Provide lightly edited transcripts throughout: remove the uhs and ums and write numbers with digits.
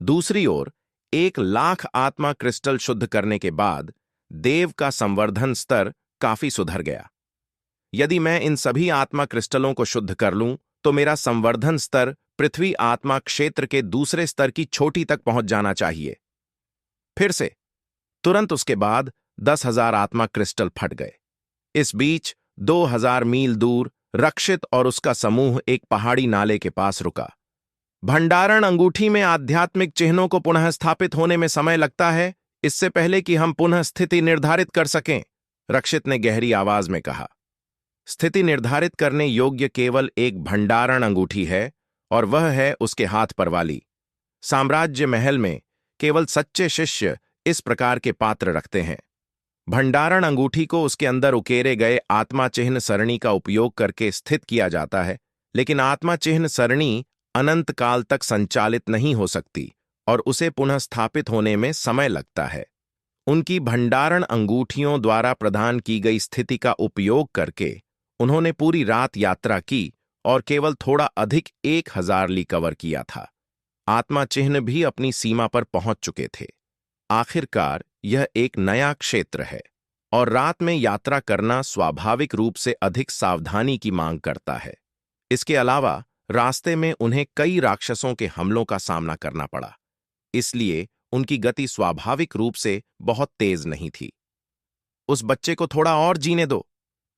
दूसरी ओर 1 लाख आत्मा क्रिस्टल शुद्ध करने के बाद देव का संवर्धन स्तर काफी सुधर गया। यदि मैं इन सभी आत्मा क्रिस्टलों को शुद्ध कर लूं तो मेरा संवर्धन स्तर पृथ्वी आत्मा क्षेत्र के दूसरे स्तर की चोटी तक पहुंच जाना चाहिए। फिर से तुरंत उसके बाद 10,000 आत्मा क्रिस्टल फट गए। इस बीच 2,000 मील दूर रक्षित और उसका समूह एक पहाड़ी नाले के पास रुका। भंडारण अंगूठी में आध्यात्मिक चिन्हों को पुनः स्थापित होने में समय लगता है, इससे पहले कि हम पुनः स्थिति निर्धारित कर सकें, रक्षित ने गहरी आवाज में कहा। स्थिति निर्धारित करने योग्य केवल एक भंडारण अंगूठी है और वह है उसके हाथ पर वाली। साम्राज्य महल में केवल सच्चे शिष्य इस प्रकार के पात्र रखते हैं। भंडारण अंगूठी को उसके अंदर उकेरे गए आत्मा चिन्ह सरणी का उपयोग करके स्थित किया जाता है, लेकिन आत्मा चिन्ह सरणी अनंत काल तक संचालित नहीं हो सकती और उसे पुनः स्थापित होने में समय लगता है। उनकी भंडारण अंगूठियों द्वारा प्रदान की गई स्थिति का उपयोग करके उन्होंने पूरी रात यात्रा की और केवल थोड़ा अधिक 1,000 ली कवर किया था। आत्मा चिन्ह भी अपनी सीमा पर पहुंच चुके थे। आखिरकार यह एक नया क्षेत्र है और रात में यात्रा करना स्वाभाविक रूप से अधिक सावधानी की मांग करता है। इसके अलावा रास्ते में उन्हें कई राक्षसों के हमलों का सामना करना पड़ा, इसलिए उनकी गति स्वाभाविक रूप से बहुत तेज नहीं थी। उस बच्चे को थोड़ा और जीने दो,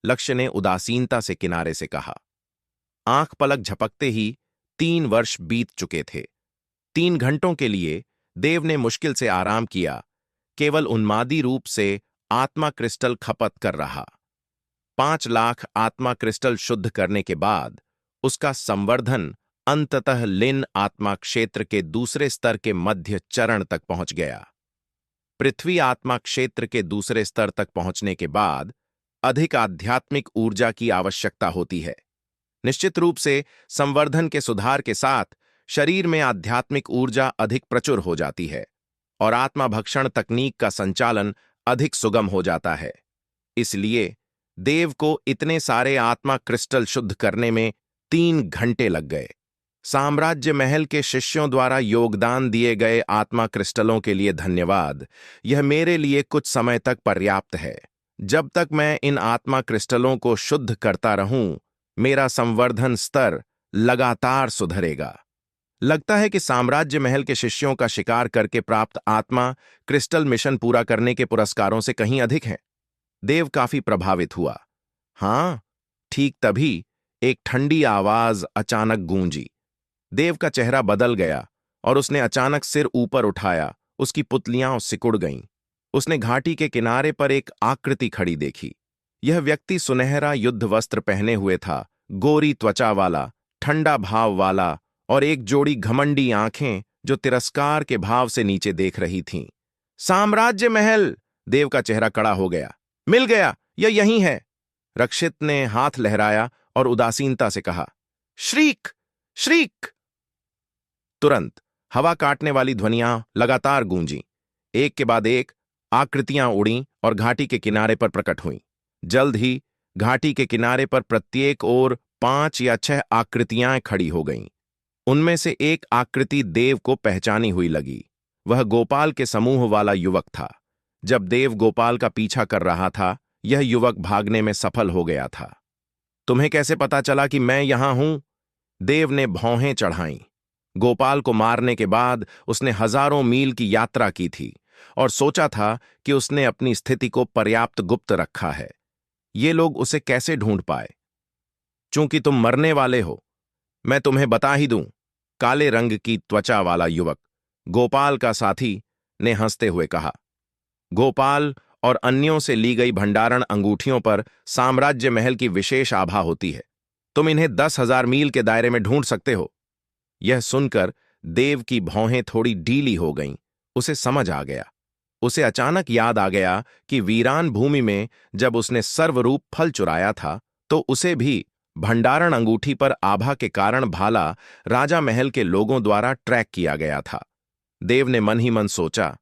लक्ष्य ने उदासीनता से किनारे से कहा। आंख पलक झपकते ही 3 वर्ष बीत चुके थे। 3 घंटों के लिए देव ने मुश्किल से आराम किया, केवल उन्मादी रूप से आत्मा क्रिस्टल खपत कर रहा। 5 लाख आत्मा क्रिस्टल शुद्ध करने के बाद उसका संवर्धन अंततः लिन आत्मा क्षेत्र के दूसरे स्तर के मध्य चरण तक पहुंच गया। पृथ्वी आत्मा क्षेत्र के दूसरे स्तर तक पहुंचने के बाद अधिक आध्यात्मिक ऊर्जा की आवश्यकता होती है। निश्चित रूप से संवर्धन के सुधार के साथ शरीर में आध्यात्मिक ऊर्जा अधिक प्रचुर हो जाती है और आत्मा भक्षण तकनीक का संचालन अधिक सुगम हो जाता है। इसलिए देव को इतने सारे आत्मा क्रिस्टल शुद्ध करने में 3 घंटे लग गए। साम्राज्य महल के शिष्यों द्वारा योगदान दिए गए आत्मा क्रिस्टलों के लिए धन्यवाद। यह मेरे लिए कुछ समय तक पर्याप्त है। जब तक मैं इन आत्मा क्रिस्टलों को शुद्ध करता रहूं, मेरा संवर्धन स्तर लगातार सुधरेगा। लगता है कि साम्राज्य महल के शिष्यों का शिकार करके प्राप्त आत्मा क्रिस्टल मिशन पूरा करने के पुरस्कारों से कहीं अधिक हैं। देव काफी प्रभावित हुआ। हां, ठीक तभी एक ठंडी आवाज अचानक गूंजी। देव का चेहरा बदल गया और उसने अचानक सिर ऊपर उठाया। उसकी पुतलियां सिकुड़ गईं। उसने घाटी के किनारे पर एक आकृति खड़ी देखी। यह व्यक्ति सुनहरा युद्ध वस्त्र पहने हुए था, गोरी त्वचा वाला, ठंडा भाव वाला और एक जोड़ी घमंडी आंखें जो तिरस्कार के भाव से नीचे देख रही थीं। साम्राज्य महल! देव का चेहरा कड़ा हो गया। मिल गया, यह यहीं है। रक्षित ने हाथ लहराया और उदासीनता से कहा, श्रीक! श्रीक! तुरंत हवा काटने वाली ध्वनियां लगातार गूंजीं। एक के बाद एक आकृतियां उड़ीं और घाटी के किनारे पर प्रकट हुईं। जल्द ही घाटी के किनारे पर प्रत्येक ओर 5 या 6 आकृतियां खड़ी हो गईं। उनमें से एक आकृति देव को पहचानी हुई लगी। वह गोपाल के समूह वाला युवक था। जब देव गोपाल का पीछा कर रहा था, यह युवक भागने में सफल हो गया था। तुम्हें कैसे पता चला कि मैं यहां हूं? देव ने भौहें चढ़ाईं। गोपाल को मारने के बाद उसने हजारों मील की यात्रा की थी और सोचा था कि उसने अपनी स्थिति को पर्याप्त गुप्त रखा है। ये लोग उसे कैसे ढूंढ पाए? चूंकि तुम मरने वाले हो, मैं तुम्हें बता ही दूं, काले रंग की त्वचा वाला युवक, गोपाल का साथी, ने हंसते हुए कहा। गोपाल और अन्यों से ली गई भंडारण अंगूठियों पर साम्राज्य महल की विशेष आभा होती है। तुम इन्हें 10,000 मील के दायरे में ढूंढ सकते हो। यह सुनकर देव की भौहें थोड़ी ढीली हो गईं। उसे समझ आ गया। उसे अचानक याद आ गया कि वीरान भूमि में जब उसने सर्वरूप फल चुराया था, तो उसे भी भंडारण अंगूठी पर आभा के कारण भाला राजा महल के लोगों द्वारा ट्रैक किया गया था। देव ने मन ही मन सोचा,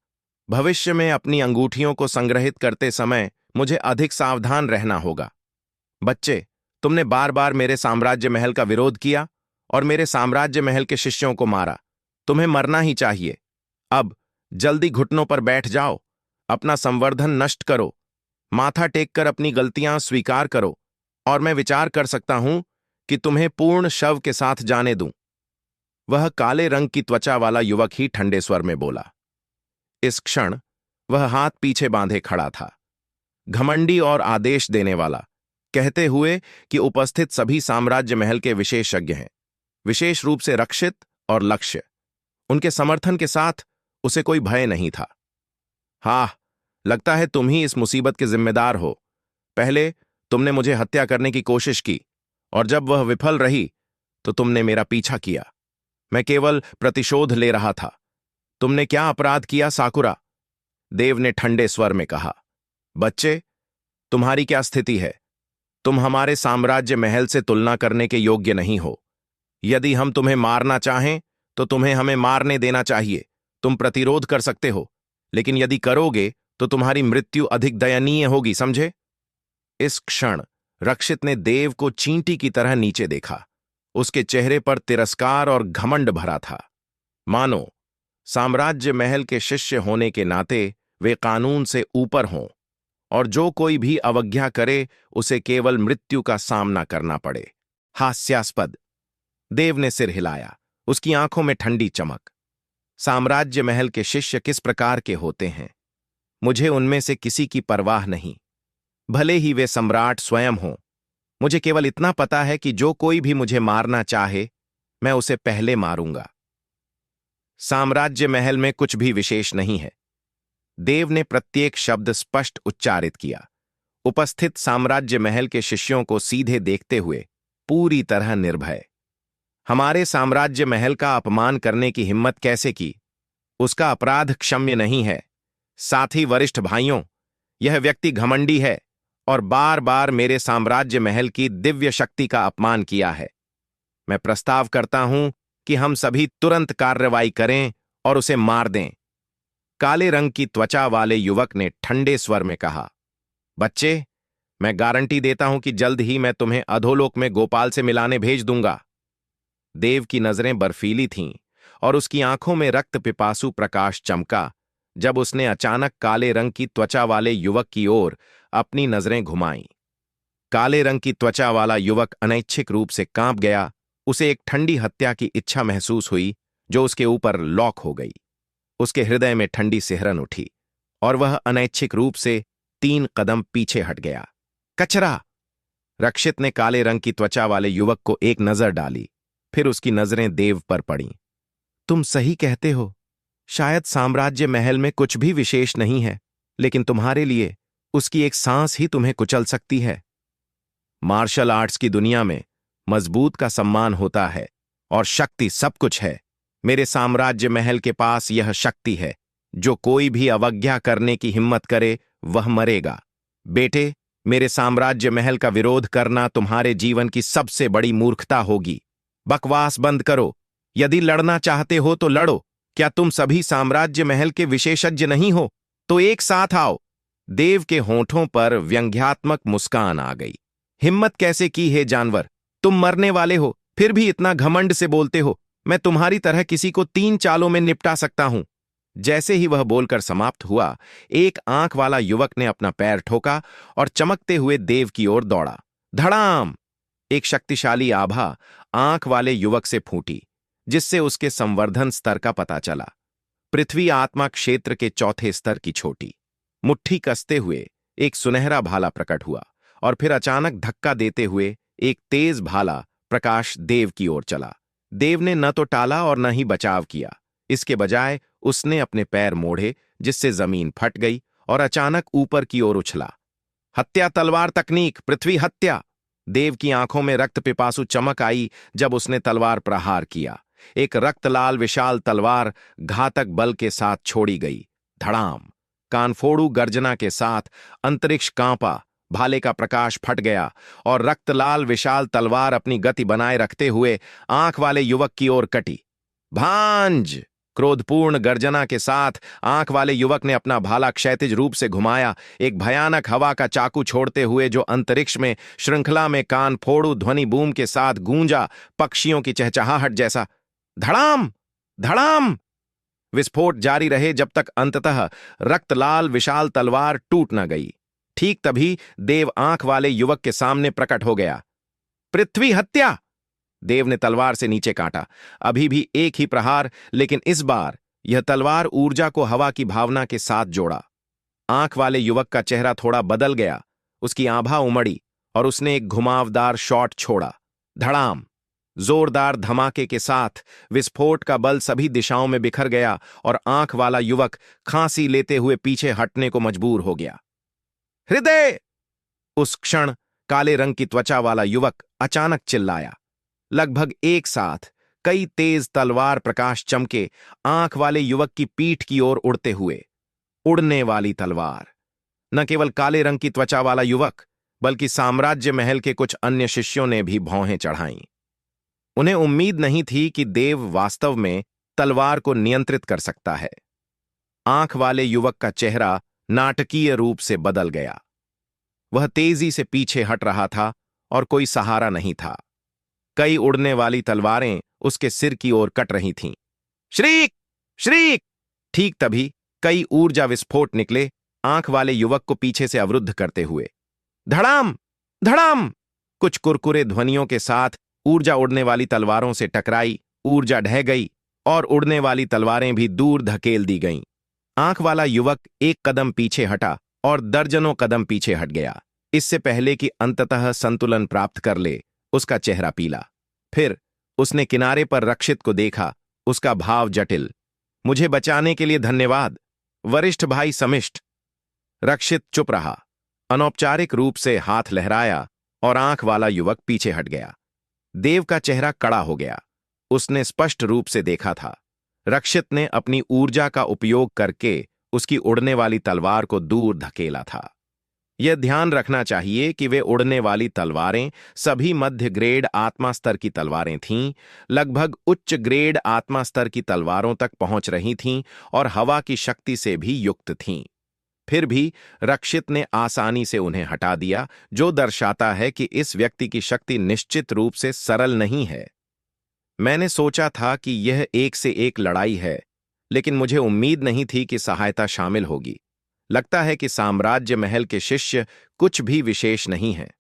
भविष्य में अपनी अंगूठियों को संग्रहित करते समय मुझे अधिक सावधान रहना होगा। बच्चे, तुमने बार बार मेरे साम्राज्य महल का विरोध किया और मेरे साम्राज्य महल के शिष्यों को मारा। तुम्हें मरना ही चाहिए। अब जल्दी घुटनों पर बैठ जाओ, अपना संवर्धन नष्ट करो, माथा टेक कर अपनी गलतियां स्वीकार करो, और मैं विचार कर सकता हूं कि तुम्हें पूर्ण शव के साथ जाने दूं। वह काले रंग की त्वचा वाला युवक ही ठंडे स्वर में बोला। इस क्षण वह हाथ पीछे बांधे खड़ा था, घमंडी और आदेश देने वाला, कहते हुए कि उपस्थित सभी साम्राज्य महल के विशेषज्ञ हैं, विशेष रूप से रक्षित और लक्ष्य। उनके समर्थन के साथ उसे कोई भय नहीं था। हाँ, लगता है तुम ही इस मुसीबत के जिम्मेदार हो। पहले तुमने मुझे हत्या करने की कोशिश की, और जब वह विफल रही तो तुमने मेरा पीछा किया। मैं केवल प्रतिशोध ले रहा था। तुमने क्या अपराध किया, साकुरा? देव ने ठंडे स्वर में कहा। बच्चे, तुम्हारी क्या स्थिति है? तुम हमारे साम्राज्य महल से तुलना करने के योग्य नहीं हो। यदि हम तुम्हें मारना चाहें तो तुम्हें हमें मारने देना चाहिए। तुम प्रतिरोध कर सकते हो, लेकिन यदि करोगे तो तुम्हारी मृत्यु अधिक दयनीय होगी, समझे? इस क्षण रक्षित ने देव को चींटी की तरह नीचे देखा। उसके चेहरे पर तिरस्कार और घमंड भरा था, मानो साम्राज्य महल के शिष्य होने के नाते वे कानून से ऊपर हों, और जो कोई भी अवज्ञा करे उसे केवल मृत्यु का सामना करना पड़े। हास्यास्पद। देव ने सिर हिलाया, उसकी आंखों में ठंडी चमक। साम्राज्य महल के शिष्य किस प्रकार के होते हैं, मुझे उनमें से किसी की परवाह नहीं, भले ही वे सम्राट स्वयं हों। मुझे केवल इतना पता है कि जो कोई भी मुझे मारना चाहे, मैं उसे पहले मारूंगा। साम्राज्य महल में कुछ भी विशेष नहीं है। देव ने प्रत्येक शब्द स्पष्ट उच्चारित किया, उपस्थित साम्राज्य महल के शिष्यों को सीधे देखते हुए पूरी तरह निर्भय। हमारे साम्राज्य महल का अपमान करने की हिम्मत कैसे की? उसका अपराध क्षम्य नहीं है। साथ ही वरिष्ठ भाइयों, यह व्यक्ति घमंडी है और बार बार मेरे साम्राज्य महल की दिव्य शक्ति का अपमान किया है। मैं प्रस्ताव करता हूं कि हम सभी तुरंत कार्रवाई करें और उसे मार दें। काले रंग की त्वचा वाले युवक ने ठंडे स्वर में कहा। बच्चे, मैं गारंटी देता हूं कि जल्द ही मैं तुम्हें अधोलोक में गोपाल से मिलाने भेज दूंगा। देव की नजरें बर्फीली थीं और उसकी आंखों में रक्त पिपासु प्रकाश चमका जब उसने अचानक काले रंग की त्वचा वाले युवक की ओर अपनी नजरें घुमाईं। काले रंग की त्वचा वाला युवक अनैच्छिक रूप से कांप गया। उसे एक ठंडी हत्या की इच्छा महसूस हुई जो उसके ऊपर लॉक हो गई। उसके हृदय में ठंडी सिहरन उठी और वह अनैच्छिक रूप से 3 कदम पीछे हट गया। कचरा! रक्षित ने काले रंग की त्वचा वाले युवक को एक नजर डाली, फिर उसकी नजरें देव पर पड़ीं। तुम सही कहते हो, शायद साम्राज्य महल में कुछ भी विशेष नहीं है, लेकिन तुम्हारे लिए उसकी एक सांस ही तुम्हें कुचल सकती है। मार्शल आर्ट्स की दुनिया में मजबूत का सम्मान होता है और शक्ति सब कुछ है। मेरे साम्राज्य महल के पास यह शक्ति है। जो कोई भी अवज्ञा करने की हिम्मत करे वह मरेगा। बेटे, मेरे साम्राज्य महल का विरोध करना तुम्हारे जीवन की सबसे बड़ी मूर्खता होगी। बकवास बंद करो। यदि लड़ना चाहते हो तो लड़ो। क्या तुम सभी साम्राज्य महल के विशेषज्ञ नहीं हो? तो एक साथ आओ। देव के होंठों पर व्यंग्यात्मक मुस्कान आ गई। हिम्मत कैसे की है जानवर? तुम मरने वाले हो, फिर भी इतना घमंड से बोलते हो। मैं तुम्हारी तरह किसी को 3 चालों में निपटा सकता हूं। जैसे ही वह बोलकर समाप्त हुआ, एक आंख वाला युवक ने अपना पैर ठोका और चमकते हुए देव की ओर दौड़ा। धड़ाम! एक शक्तिशाली आभा आंख वाले युवक से फूटी, जिससे उसके संवर्धन स्तर का पता चला। पृथ्वी आत्मा क्षेत्र के 4थे स्तर की छोटी मुट्ठी कसते हुए एक सुनहरा भाला प्रकट हुआ और फिर अचानक धक्का देते हुए एक तेज भाला प्रकाश देव की ओर चला। देव ने न तो टाला और न ही बचाव किया। इसके बजाय उसने अपने पैर मोड़े, जिससे जमीन फट गई और अचानक ऊपर की ओर उछला। हत्या तलवार तकनीक, पृथ्वी हत्या! देव की आंखों में रक्त पिपासु चमक आई जब उसने तलवार प्रहार किया। एक रक्तलाल विशाल तलवार घातक बल के साथ छोड़ी गई। धड़ाम! कानफोड़ू गर्जना के साथ अंतरिक्ष कांपा, भाले का प्रकाश फट गया और रक्तलाल विशाल तलवार अपनी गति बनाए रखते हुए आंख वाले युवक की ओर कटी। भांज! क्रोधपूर्ण गर्जना के साथ आंख वाले युवक ने अपना भाला क्षैतिज रूप से घुमाया, एक भयानक हवा का चाकू छोड़ते हुए जो अंतरिक्ष में श्रृंखला में कान फोड़ू ध्वनि बूम के साथ गूंजा, पक्षियों की चहचहाहट जैसा। धड़ाम! धड़ाम! विस्फोट जारी रहे जब तक अंततः रक्तलाल विशाल तलवार टूट न गई। ठीक तभी देव आंख वाले युवक के सामने प्रकट हो गया। पृथ्वी हत्या! देव ने तलवार से नीचे काटा। अभी भी एक ही प्रहार, लेकिन इस बार यह तलवार ऊर्जा को हवा की भावना के साथ जोड़ा। आंख वाले युवक का चेहरा थोड़ा बदल गया, उसकी आभा उमड़ी और उसने एक घुमावदार शॉट छोड़ा। धड़ाम! जोरदार धमाके के साथ विस्फोट का बल सभी दिशाओं में बिखर गया और आंख वाला युवक खांसी लेते हुए पीछे हटने को मजबूर हो गया। हृदय! उस क्षण काले रंग की त्वचा वाला युवक अचानक चिल्लाया। लगभग एक साथ कई तेज तलवार प्रकाश चमके आंख वाले युवक की पीठ की ओर उड़ते हुए। उड़ने वाली तलवार! न केवल काले रंग की त्वचा वाला युवक, बल्कि साम्राज्य महल के कुछ अन्य शिष्यों ने भी भौहें चढ़ाईं। उन्हें उम्मीद नहीं थी कि देव वास्तव में तलवार को नियंत्रित कर सकता है। आंख वाले युवक का चेहरा नाटकीय रूप से बदल गया। वह तेजी से पीछे हट रहा था और कोई सहारा नहीं था। कई उड़ने वाली तलवारें उसके सिर की ओर कट रही थीं। श्रीक! श्रीक! ठीक तभी कई ऊर्जा विस्फोट निकले, आंख वाले युवक को पीछे से अवरुद्ध करते हुए। धड़ाम! धड़ाम! कुछ कुरकुरे ध्वनियों के साथ ऊर्जा उड़ने वाली तलवारों से टकराई, ऊर्जा ढह गई और उड़ने वाली तलवारें भी दूर धकेल दी गईं। आंख वाला युवक एक कदम पीछे हटा और दर्जनों कदम पीछे हट गया, इससे पहले कि अंततः संतुलन प्राप्त कर ले। उसका चेहरा पीला। फिर उसने किनारे पर रक्षित को देखा, उसका भाव जटिल। मुझे बचाने के लिए धन्यवाद, वरिष्ठ भाई समिष्ट। रक्षित चुप रहा, अनौपचारिक रूप से हाथ लहराया और आंख वाला युवक पीछे हट गया। देव का चेहरा कड़ा हो गया। उसने स्पष्ट रूप से देखा था, रक्षित ने अपनी ऊर्जा का उपयोग करके उसकी उड़ने वाली तलवार को दूर धकेला था। यह ध्यान रखना चाहिए कि वे उड़ने वाली तलवारें सभी मध्य ग्रेड आत्मा स्तर की तलवारें थीं, लगभग उच्च ग्रेड आत्मा स्तर की तलवारों तक पहुंच रही थीं और हवा की शक्ति से भी युक्त थीं। फिर भी रक्षित ने आसानी से उन्हें हटा दिया, जो दर्शाता है कि इस व्यक्ति की शक्ति निश्चित रूप से सरल नहीं है। मैंने सोचा था कि यह एक से एक लड़ाई है, लेकिन मुझे उम्मीद नहीं थी कि सहायता शामिल होगी। लगता है कि साम्राज्य महल के शिष्य कुछ भी विशेष नहीं हैं।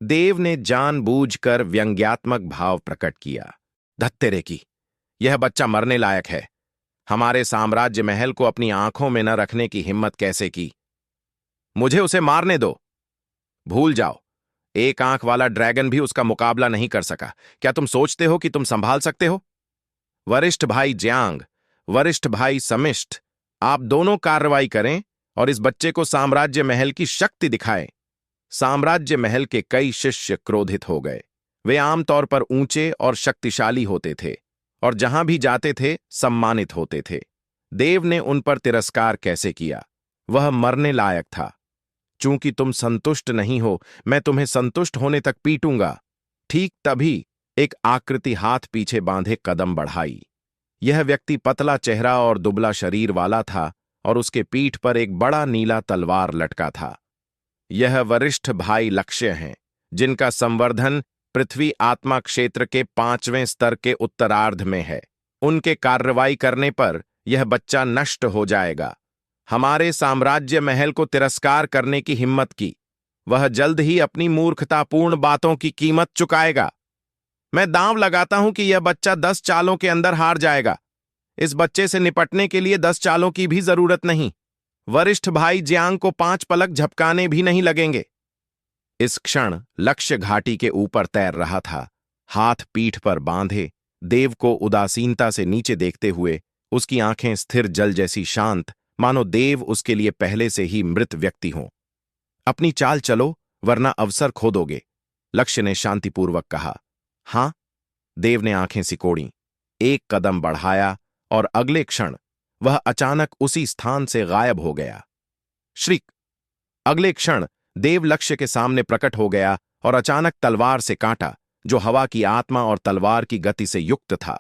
देव ने जानबूझकर व्यंग्यात्मक भाव प्रकट किया। धत्तेरे की, यह बच्चा मरने लायक है। हमारे साम्राज्य महल को अपनी आंखों में न रखने की हिम्मत कैसे की? मुझे उसे मारने दो। भूल जाओ, एक आंख वाला ड्रैगन भी उसका मुकाबला नहीं कर सका। क्या तुम सोचते हो कि तुम संभाल सकते हो? वरिष्ठ भाई ज्यांग, वरिष्ठ भाई समिष्ट, आप दोनों कार्रवाई करें और इस बच्चे को साम्राज्य महल की शक्ति दिखाएं। साम्राज्य महल के कई शिष्य क्रोधित हो गए। वे आमतौर पर ऊंचे और शक्तिशाली होते थे और जहां भी जाते थे सम्मानित होते थे। देव ने उन पर तिरस्कार कैसे किया? वह मरने लायक था। चूंकि तुम संतुष्ट नहीं हो, मैं तुम्हें संतुष्ट होने तक पीटूंगा। ठीक तभी एक आकृति हाथ पीछे बांधे कदम बढ़ाई। यह व्यक्ति पतला चेहरा और दुबला शरीर वाला था और उसके पीठ पर एक बड़ा नीला तलवार लटका था। यह वरिष्ठ भाई लक्ष्य हैं, जिनका संवर्धन पृथ्वी आत्मा क्षेत्र के 5वें स्तर के उत्तरार्ध में है। उनके कार्रवाई करने पर यह बच्चा नष्ट हो जाएगा। हमारे साम्राज्य महल को तिरस्कार करने की हिम्मत की, वह जल्द ही अपनी मूर्खतापूर्ण बातों की कीमत चुकाएगा। मैं दांव लगाता हूं कि यह बच्चा 10 चालों के अंदर हार जाएगा। इस बच्चे से निपटने के लिए 10 चालों की भी जरूरत नहीं। वरिष्ठ भाई ज्यांग को 5 पलक झपकाने भी नहीं लगेंगे। इस क्षण लक्ष्य घाटी के ऊपर तैर रहा था, हाथ पीठ पर बांधे, देव को उदासीनता से नीचे देखते हुए, उसकी आंखें स्थिर जल जैसी शांत, मानो देव उसके लिए पहले से ही मृत व्यक्ति हों। अपनी चाल चलो, वरना अवसर खो दोगे, लक्ष्य ने शांतिपूर्वक कहा। हां, देव ने आंखें सिकोड़ी, एक कदम बढ़ाया और अगले क्षण वह अचानक उसी स्थान से गायब हो गया। श्रीक! अगले क्षण देव लक्ष्य के सामने प्रकट हो गया और अचानक तलवार से काटा, जो हवा की आत्मा और तलवार की गति से युक्त था।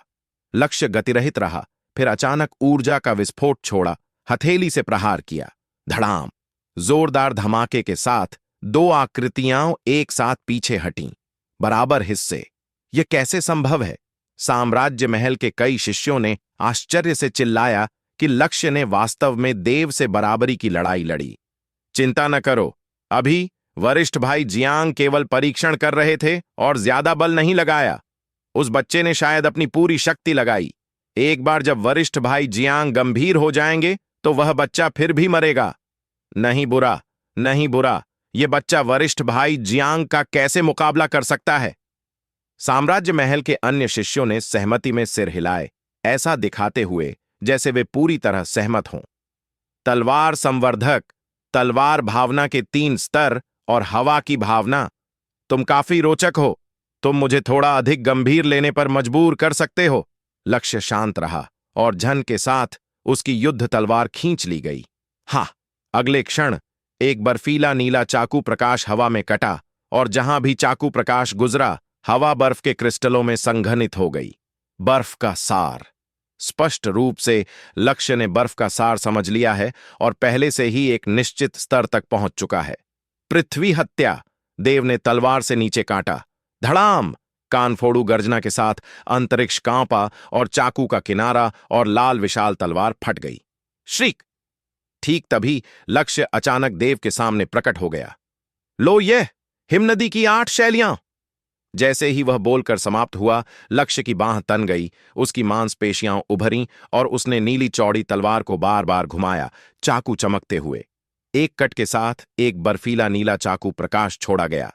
लक्ष्य गतिरहित रहा, फिर अचानक ऊर्जा का विस्फोट छोड़ा, हथेली से प्रहार किया। धड़ाम! जोरदार धमाके के साथ 2 आकृतियां एक साथ पीछे हटीं, बराबर हिस्से। यह कैसे संभव है? साम्राज्य महल के कई शिष्यों ने आश्चर्य से चिल्लाया कि लक्ष्य ने वास्तव में देव से बराबरी की लड़ाई लड़ी। चिंता न करो, अभी वरिष्ठ भाई जियांग केवल परीक्षण कर रहे थे और ज्यादा बल नहीं लगाया। उस बच्चे ने शायद अपनी पूरी शक्ति लगाई। एक बार जब वरिष्ठ भाई जियांग गंभीर हो जाएंगे तो वह बच्चा फिर भी मरेगा। नहीं बुरा, नहीं बुरा, यह बच्चा वरिष्ठ भाई जियांग का कैसे मुकाबला कर सकता है? साम्राज्य महल के अन्य शिष्यों ने सहमति में सिर हिलाए, ऐसा दिखाते हुए जैसे वे पूरी तरह सहमत हों। तलवार संवर्धक, तलवार भावना के 3 स्तर और हवा की भावना। तुम काफी रोचक हो। तुम मुझे थोड़ा अधिक गंभीर लेने पर मजबूर कर सकते हो। लक्ष्य शांत रहा और झन के साथ उसकी युद्ध तलवार खींच ली गई। हाँ, अगले क्षण एक बर्फीला नीला चाकू प्रकाश हवा में कटा और जहां भी चाकू प्रकाश गुजरा, हवा बर्फ के क्रिस्टलों में संघनित हो गई। बर्फ का सार। स्पष्ट रूप से लक्ष्य ने बर्फ का सार समझ लिया है और पहले से ही एक निश्चित स्तर तक पहुंच चुका है। पृथ्वी हत्या। देव ने तलवार से नीचे काटा। धड़ाम! कानफोड़ू गर्जना के साथ अंतरिक्ष कांपा और चाकू का किनारा और लाल विशाल तलवार फट गई। श्रीक! ठीक तभी लक्ष्य अचानक देव के सामने प्रकट हो गया। लो यह हिमनदी की 8 शैलियां! जैसे ही वह बोलकर समाप्त हुआ, लक्ष्य की बांह तन गई, उसकी मांसपेशियां उभरीं और उसने नीली चौड़ी तलवार को बार बार घुमाया, चाकू चमकते हुए। एक कट के साथ एक बर्फीला नीला चाकू प्रकाश छोड़ा गया।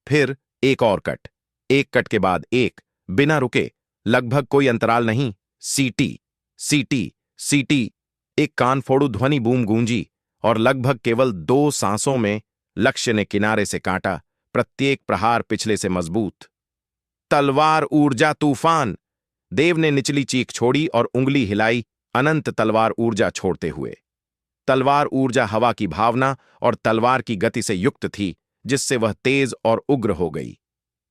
फिर एक और कट, एक कट के बाद एक, बिना रुके, लगभग कोई अंतराल नहीं। सीटी, सीटी, सीटी। एक कानफोड़ू ध्वनि बूम गूंजी और लगभग केवल 2 सांसों में लक्ष्य ने किनारे से काटा, प्रत्येक प्रहार पिछले से मजबूत। तलवार ऊर्जा तूफान। देव ने निचली चीख छोड़ी और उंगली हिलाई, अनंत तलवार ऊर्जा छोड़ते हुए। तलवार ऊर्जा हवा की भावना और तलवार की गति से युक्त थी, जिससे वह तेज और उग्र हो गई।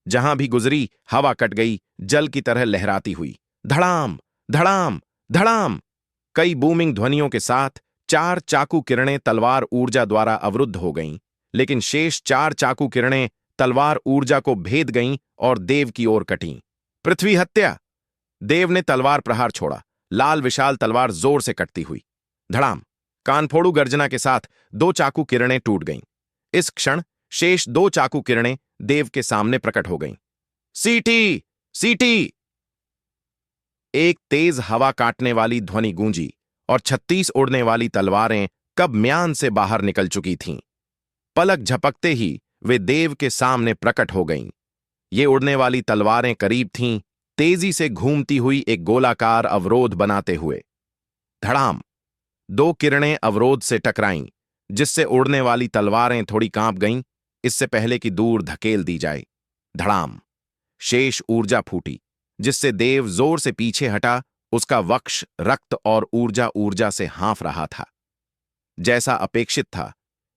जहां भी गुजरी, हवा कट गई, जल की तरह लहराती हुई। धड़ाम, धड़ाम, धड़ाम! कई बूमिंग ध्वनियों के साथ 4 चाकू किरणें तलवार ऊर्जा द्वारा अवरुद्ध हो गईं, लेकिन शेष 4 चाकू किरणें तलवार ऊर्जा को भेद गईं और देव की ओर कटीं। पृथ्वी हत्या। देव ने तलवार प्रहार छोड़ा, लाल विशाल तलवार जोर से कटती हुई। धड़ाम! कानफोड़ू गर्जना के साथ 2 चाकू किरणें टूट गईं। इस क्षण शेष 2 चाकू किरणें देव के सामने प्रकट हो गईं। सीटी, सीटी! एक तेज हवा काटने वाली ध्वनि गूंजी और 36 उड़ने वाली तलवारें कब म्यान से बाहर निकल चुकी थीं। पलक झपकते ही वे देव के सामने प्रकट हो गईं। ये उड़ने वाली तलवारें करीब थीं, तेजी से घूमती हुई एक गोलाकार अवरोध बनाते हुए। धड़ाम! 2 किरणें अवरोध से टकराईं, जिससे उड़ने वाली तलवारें थोड़ी कांप गईं, इससे पहले कि दूर धकेल दी जाए। धड़ाम! शेष ऊर्जा फूटी, जिससे देव जोर से पीछे हटा, उसका वक्ष रक्त और ऊर्जा ऊर्जा से हाँफ रहा था। जैसा अपेक्षित था,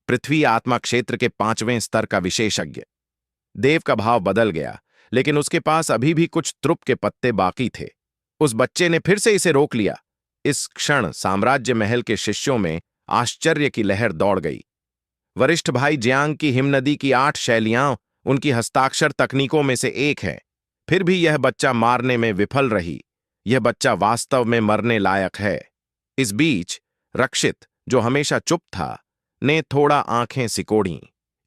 पृथ्वी आत्मा क्षेत्र के 5वें स्तर का विशेषज्ञ। देव का भाव बदल गया, लेकिन उसके पास अभी भी कुछ त्रुप के पत्ते बाकी थे। उस बच्चे ने फिर से इसे रोक लिया। इस क्षण साम्राज्य महल के शिष्यों में आश्चर्य की लहर दौड़ गई। वरिष्ठ भाई जियांग की हिमनदी की 8 शैलियां उनकी हस्ताक्षर तकनीकों में से एक है। फिर भी यह बच्चा मारने में विफल रही। यह बच्चा वास्तव में मरने लायक है। इस बीच रक्षित, जो हमेशा चुप था, ने थोड़ा आंखें सिकोड़ीं,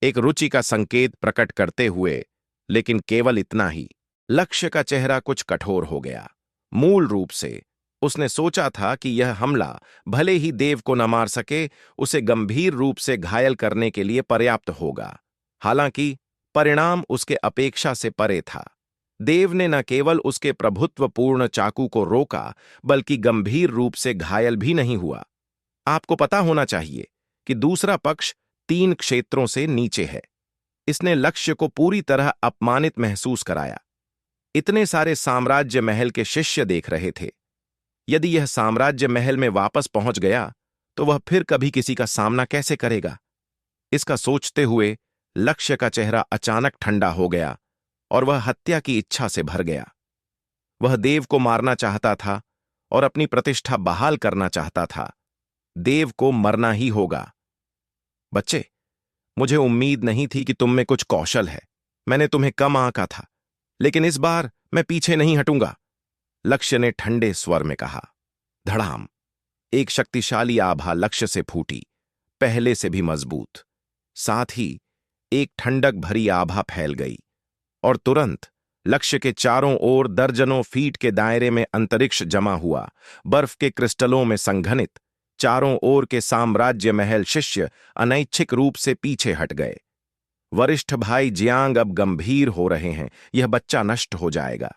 एक रुचि का संकेत प्रकट करते हुए, लेकिन केवल इतना ही। लक्ष्य का चेहरा कुछ कठोर हो गया। मूल रूप से उसने सोचा था कि यह हमला भले ही देव को न मार सके, उसे गंभीर रूप से घायल करने के लिए पर्याप्त होगा। हालांकि परिणाम उसके अपेक्षा से परे था। देव ने न केवल उसके प्रभुत्वपूर्ण चाकू को रोका, बल्कि गंभीर रूप से घायल भी नहीं हुआ। आपको पता होना चाहिए कि दूसरा पक्ष 3 क्षेत्रों से नीचे है। इसने लक्ष्य को पूरी तरह अपमानित महसूस कराया। इतने सारे साम्राज्य महल के शिष्य देख रहे थे। यदि यह साम्राज्य महल में वापस पहुंच गया, तो वह फिर कभी किसी का सामना कैसे करेगा? इसका सोचते हुए लक्ष्य का चेहरा अचानक ठंडा हो गया और वह हत्या की इच्छा से भर गया। वह देव को मारना चाहता था और अपनी प्रतिष्ठा बहाल करना चाहता था। देव को मरना ही होगा। बच्चे, मुझे उम्मीद नहीं थी कि तुम में कुछ कौशल है। मैंने तुम्हें कम आंका था, लेकिन इस बार मैं पीछे नहीं हटूंगा। लक्ष्य ने ठंडे स्वर में कहा। धड़ाम। एक शक्तिशाली आभा लक्ष्य से फूटी, पहले से भी मजबूत। साथ ही एक ठंडक भरी आभा फैल गई और तुरंत लक्ष्य के चारों ओर दर्जनों फीट के दायरे में अंतरिक्ष जमा हुआ। बर्फ के क्रिस्टलों में संघनित चारों ओर के साम्राज्य महल शिष्य अनैच्छिक रूप से पीछे हट गए। वरिष्ठ भाई जियांग अब गंभीर हो रहे हैं। यह बच्चा नष्ट हो जाएगा।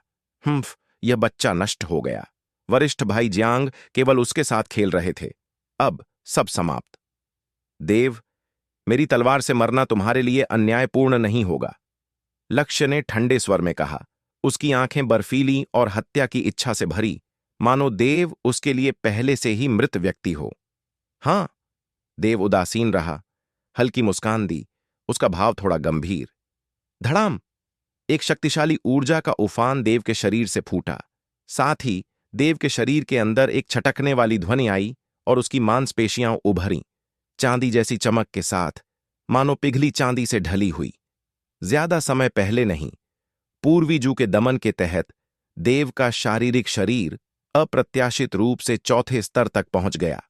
यह बच्चा नष्ट हो गया। वरिष्ठ भाई जियांग केवल उसके साथ खेल रहे थे। अब सब समाप्त। देव, मेरी तलवार से मरना तुम्हारे लिए अन्यायपूर्ण नहीं होगा, लक्ष्य ने ठंडे स्वर में कहा। उसकी आंखें बर्फीली और हत्या की इच्छा से भरी, मानो देव उसके लिए पहले से ही मृत व्यक्ति हो। हां, देव उदासीन रहा, हल्की मुस्कान दी, उसका भाव थोड़ा गंभीर। धड़ाम। एक शक्तिशाली ऊर्जा का उफान देव के शरीर से फूटा। साथ ही देव के शरीर के अंदर एक छटकने वाली ध्वनि आई और उसकी मांसपेशियां उभरीं, चांदी जैसी चमक के साथ, मानो पिघली चांदी से ढली हुई। ज्यादा समय पहले नहीं, पूर्वी जू के दमन के तहत देव का शारीरिक शरीर अप्रत्याशित रूप से चौथे स्तर तक पहुंच गया।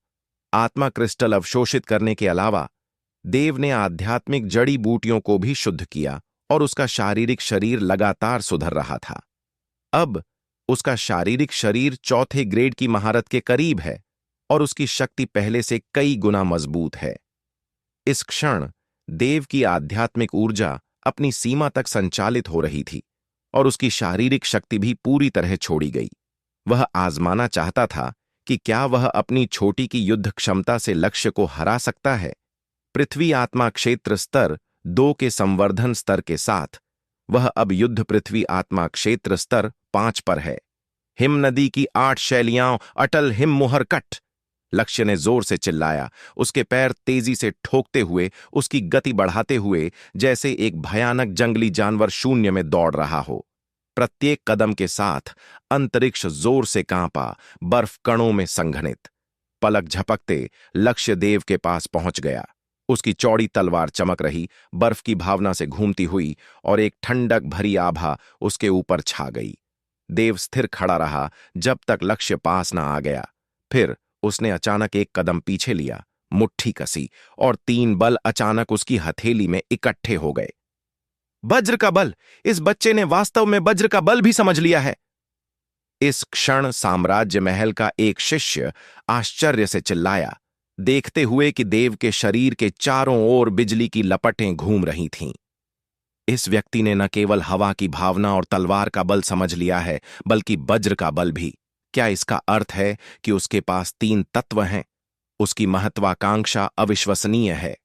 आत्मा क्रिस्टल अवशोषित करने के अलावा देव ने आध्यात्मिक जड़ी बूटियों को भी शुद्ध किया और उसका शारीरिक शरीर लगातार सुधर रहा था। अब उसका शारीरिक शरीर चौथे ग्रेड की महारत के करीब है और उसकी शक्ति पहले से कई गुना मजबूत है। इस क्षण देव की आध्यात्मिक ऊर्जा अपनी सीमा तक संचालित हो रही थी और उसकी शारीरिक शक्ति भी पूरी तरह छोड़ी गई। वह आजमाना चाहता था कि क्या वह अपनी छोटी की युद्ध क्षमता से लक्ष्य को हरा सकता है। पृथ्वी आत्मा क्षेत्र स्तर 2 के संवर्धन स्तर के साथ वह अब युद्ध पृथ्वी आत्मा क्षेत्र स्तर 5 पर है। हिम नदी की 8 शैलियां अटल हिम मुहर कट, लक्ष्य ने जोर से चिल्लाया, उसके पैर तेजी से ठोकते हुए, उसकी गति बढ़ाते हुए, जैसे एक भयानक जंगली जानवर शून्य में दौड़ रहा हो। प्रत्येक कदम के साथ अंतरिक्ष जोर से कांपा, बर्फ कणों में संघनित। पलक झपकते लक्ष्य देव के पास पहुंच गया। उसकी चौड़ी तलवार चमक रही, बर्फ की भावना से घूमती हुई, और एक ठंडक भरी आभा उसके ऊपर छा गई। देव स्थिर खड़ा रहा जब तक लक्ष्य पास न आ गया। फिर उसने अचानक एक कदम पीछे लिया, मुट्ठी कसी और 3 बल अचानक उसकी हथेली में इकट्ठे हो गए। वज्र का बल! इस बच्चे ने वास्तव में वज्र का बल भी समझ लिया है। इस क्षण साम्राज्य महल का एक शिष्य आश्चर्य से चिल्लाया, देखते हुए कि देव के शरीर के चारों ओर बिजली की लपटें घूम रही थीं। इस व्यक्ति ने न केवल हवा की भावना और तलवार का बल समझ लिया है, बल्कि वज्र का बल भी। क्या इसका अर्थ है कि उसके पास 3 तत्व हैं? उसकी महत्वाकांक्षा अविश्वसनीय है।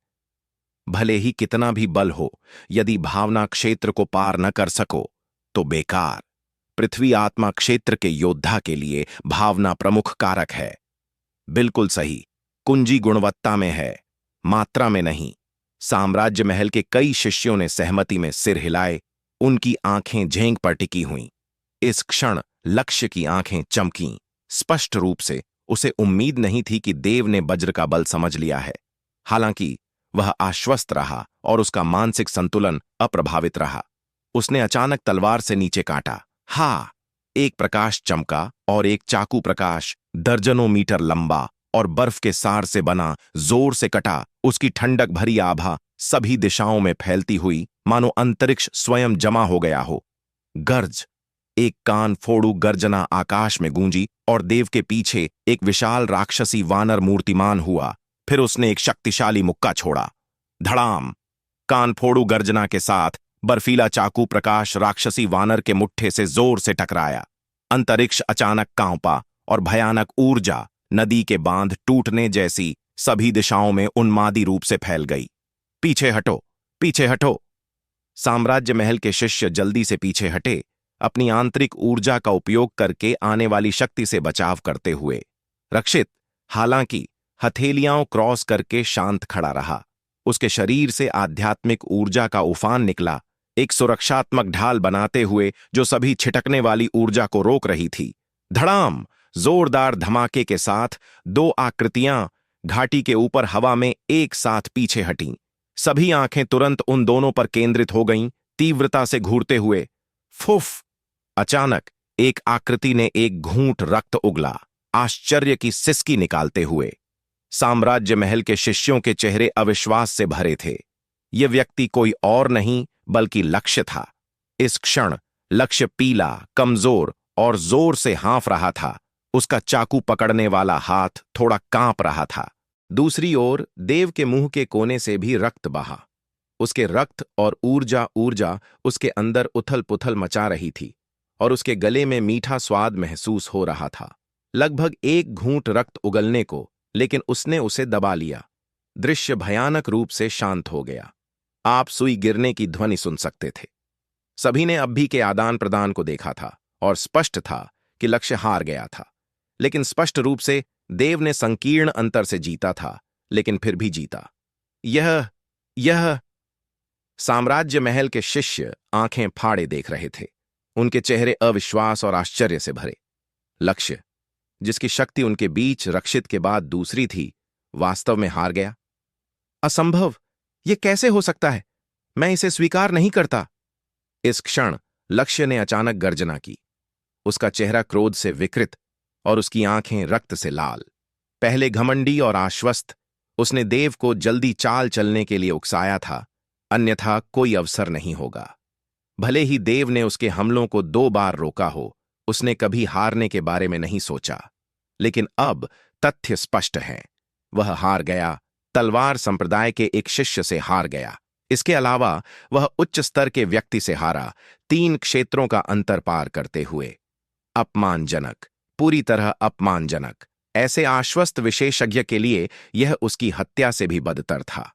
भले ही कितना भी बल हो, यदि भावना क्षेत्र को पार न कर सको तो बेकार। पृथ्वी आत्मा क्षेत्र के योद्धा के लिए भावना प्रमुख कारक है। बिल्कुल सही, कुंजी गुणवत्ता में है, मात्रा में नहीं। साम्राज्य महल के कई शिष्यों ने सहमति में सिर हिलाए, उनकी आंखें झेंग पर टिकी हुईं। इस क्षण लक्ष्य की आंखें चमकीं। स्पष्ट रूप से उसे उम्मीद नहीं थी कि देव ने वज्र का बल समझ लिया है। हालांकि वह आश्वस्त रहा और उसका मानसिक संतुलन अप्रभावित रहा। उसने अचानक तलवार से नीचे काटा। हा! एक प्रकाश चमका और एक चाकू प्रकाश दर्जनों मीटर लंबा और बर्फ के सार से बना जोर से कटा। उसकी ठंडक भरी आभा सभी दिशाओं में फैलती हुई, मानो अंतरिक्ष स्वयं जमा हो गया हो। गर्ज! एक कान फोड़ू गर्जना आकाश में गूंजी और देव के पीछे एक विशाल राक्षसी वानर मूर्तिमान हुआ। फिर उसने एक शक्तिशाली मुक्का छोड़ा। धड़ाम! कान फोड़ू गर्जना के साथ बर्फीला चाकू प्रकाश राक्षसी वानर के मुट्ठे से जोर से टकराया। अंतरिक्ष अचानक कांपा और भयानक ऊर्जा नदी के बांध टूटने जैसी सभी दिशाओं में उन्मादी रूप से फैल गई। पीछे हटो, पीछे हटो! साम्राज्य महल के शिष्य जल्दी से पीछे हटे, अपनी आंतरिक ऊर्जा का उपयोग करके आने वाली शक्ति से बचाव करते हुए। रक्षित, हालांकि, हथेलियां क्रॉस करके शांत खड़ा रहा। उसके शरीर से आध्यात्मिक ऊर्जा का उफान निकला, एक सुरक्षात्मक ढाल बनाते हुए जो सभी छिटकने वाली ऊर्जा को रोक रही थी। धड़ाम! जोरदार धमाके के साथ 2 आकृतियां घाटी के ऊपर हवा में एक साथ पीछे हटीं। सभी आंखें तुरंत उन दोनों पर केंद्रित हो गईं, तीव्रता से घूरते हुए। फुफ! अचानक एक आकृति ने एक घूंट रक्त उगला, आश्चर्य की सिसकी निकालते हुए। साम्राज्य महल के शिष्यों के चेहरे अविश्वास से भरे थे। यह व्यक्ति कोई और नहीं बल्कि लक्ष्य था। इस क्षण लक्ष्य पीला, कमजोर और जोर से हाँफ रहा था। उसका चाकू पकड़ने वाला हाथ थोड़ा कांप रहा था। दूसरी ओर देव के मुंह के कोने से भी रक्त बहा। उसके रक्त और ऊर्जा उसके अंदर उथल पुथल मचा रही थी और उसके गले में मीठा स्वाद महसूस हो रहा था। लगभग एक घूंट रक्त उगलने को, लेकिन उसने उसे दबा लिया। दृश्य भयानक रूप से शांत हो गया। आप सुई गिरने की ध्वनि सुन सकते थे। सभी ने अभी के आदान प्रदान को देखा था और स्पष्ट था कि लक्ष्य हार गया था। लेकिन स्पष्ट रूप से देव ने संकीर्ण अंतर से जीता था, लेकिन फिर भी जीता। यह साम्राज्य महल के शिष्य आंखें फाड़े देख रहे थे। उनके चेहरे अविश्वास और आश्चर्य से भरे। लक्ष्य, जिसकी शक्ति उनके बीच रक्षित के बाद दूसरी थी, वास्तव में हार गया। असंभव! यह कैसे हो सकता है? मैं इसे स्वीकार नहीं करता। इस क्षण लक्ष्य ने अचानक गर्जना की। उसका चेहरा क्रोध से विकृत और उसकी आंखें रक्त से लाल। पहले घमंडी और आश्वस्त, उसने देव को जल्दी चाल चलने के लिए उकसाया था, अन्यथा कोई अवसर नहीं होगा। भले ही देव ने उसके हमलों को 2 बार रोका हो, उसने कभी हारने के बारे में नहीं सोचा। लेकिन अब तथ्य स्पष्ट है, वह हार गया। तलवार संप्रदाय के एक शिष्य से हार गया। इसके अलावा वह उच्च स्तर के व्यक्ति से हारा, 3 क्षेत्रों का अंतर पार करते हुए। अपमानजनक, पूरी तरह अपमानजनक। ऐसे आश्वस्त विशेषज्ञ के लिए यह उसकी हत्या से भी बदतर था।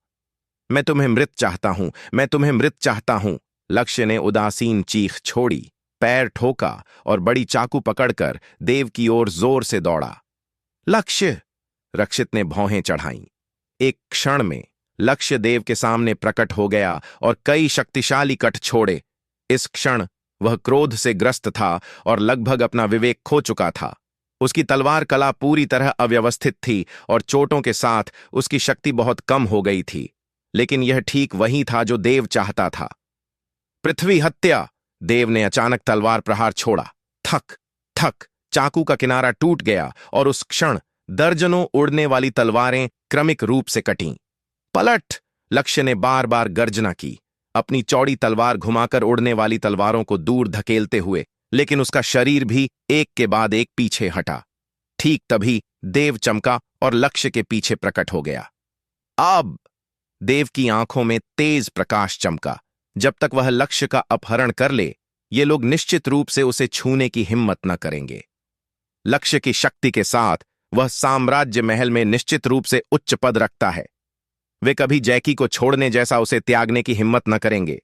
मैं तुम्हें मृत चाहता हूं, मैं तुम्हें मृत चाहता हूं। लक्ष्य ने उदासीन चीख छोड़ी, पैर ठोका और बड़ी चाकू पकड़कर देव की ओर जोर से दौड़ा। लक्ष्य! रक्षित ने भौहें चढ़ाईं। एक क्षण में लक्ष्य देव के सामने प्रकट हो गया और कई शक्तिशाली कट छोड़े। इस क्षण वह क्रोध से ग्रस्त था और लगभग अपना विवेक खो चुका था। उसकी तलवार कला पूरी तरह अव्यवस्थित थी और चोटों के साथ उसकी शक्ति बहुत कम हो गई थी। लेकिन यह ठीक वही था जो देव चाहता था। पृथ्वी हत्या! देव ने अचानक तलवार प्रहार छोड़ा। थक थक, चाकू का किनारा टूट गया और उस क्षण दर्जनों उड़ने वाली तलवारें क्रमिक रूप से कटीं। पलट! लक्ष्य ने बार बार गर्जना की, अपनी चौड़ी तलवार घुमाकर उड़ने वाली तलवारों को दूर धकेलते हुए, लेकिन उसका शरीर भी एक के बाद एक पीछे हटा। ठीक तभी देव चमका और लक्ष्य के पीछे प्रकट हो गया। अब देव की आंखों में तेज प्रकाश चमका। जब तक वह लक्ष्य का अपहरण कर ले, ये लोग निश्चित रूप से उसे छूने की हिम्मत न करेंगे। लक्ष्य की शक्ति के साथ वह साम्राज्य महल में निश्चित रूप से उच्च पद रखता है। वे कभी जैकी को छोड़ने जैसा उसे त्यागने की हिम्मत न करेंगे।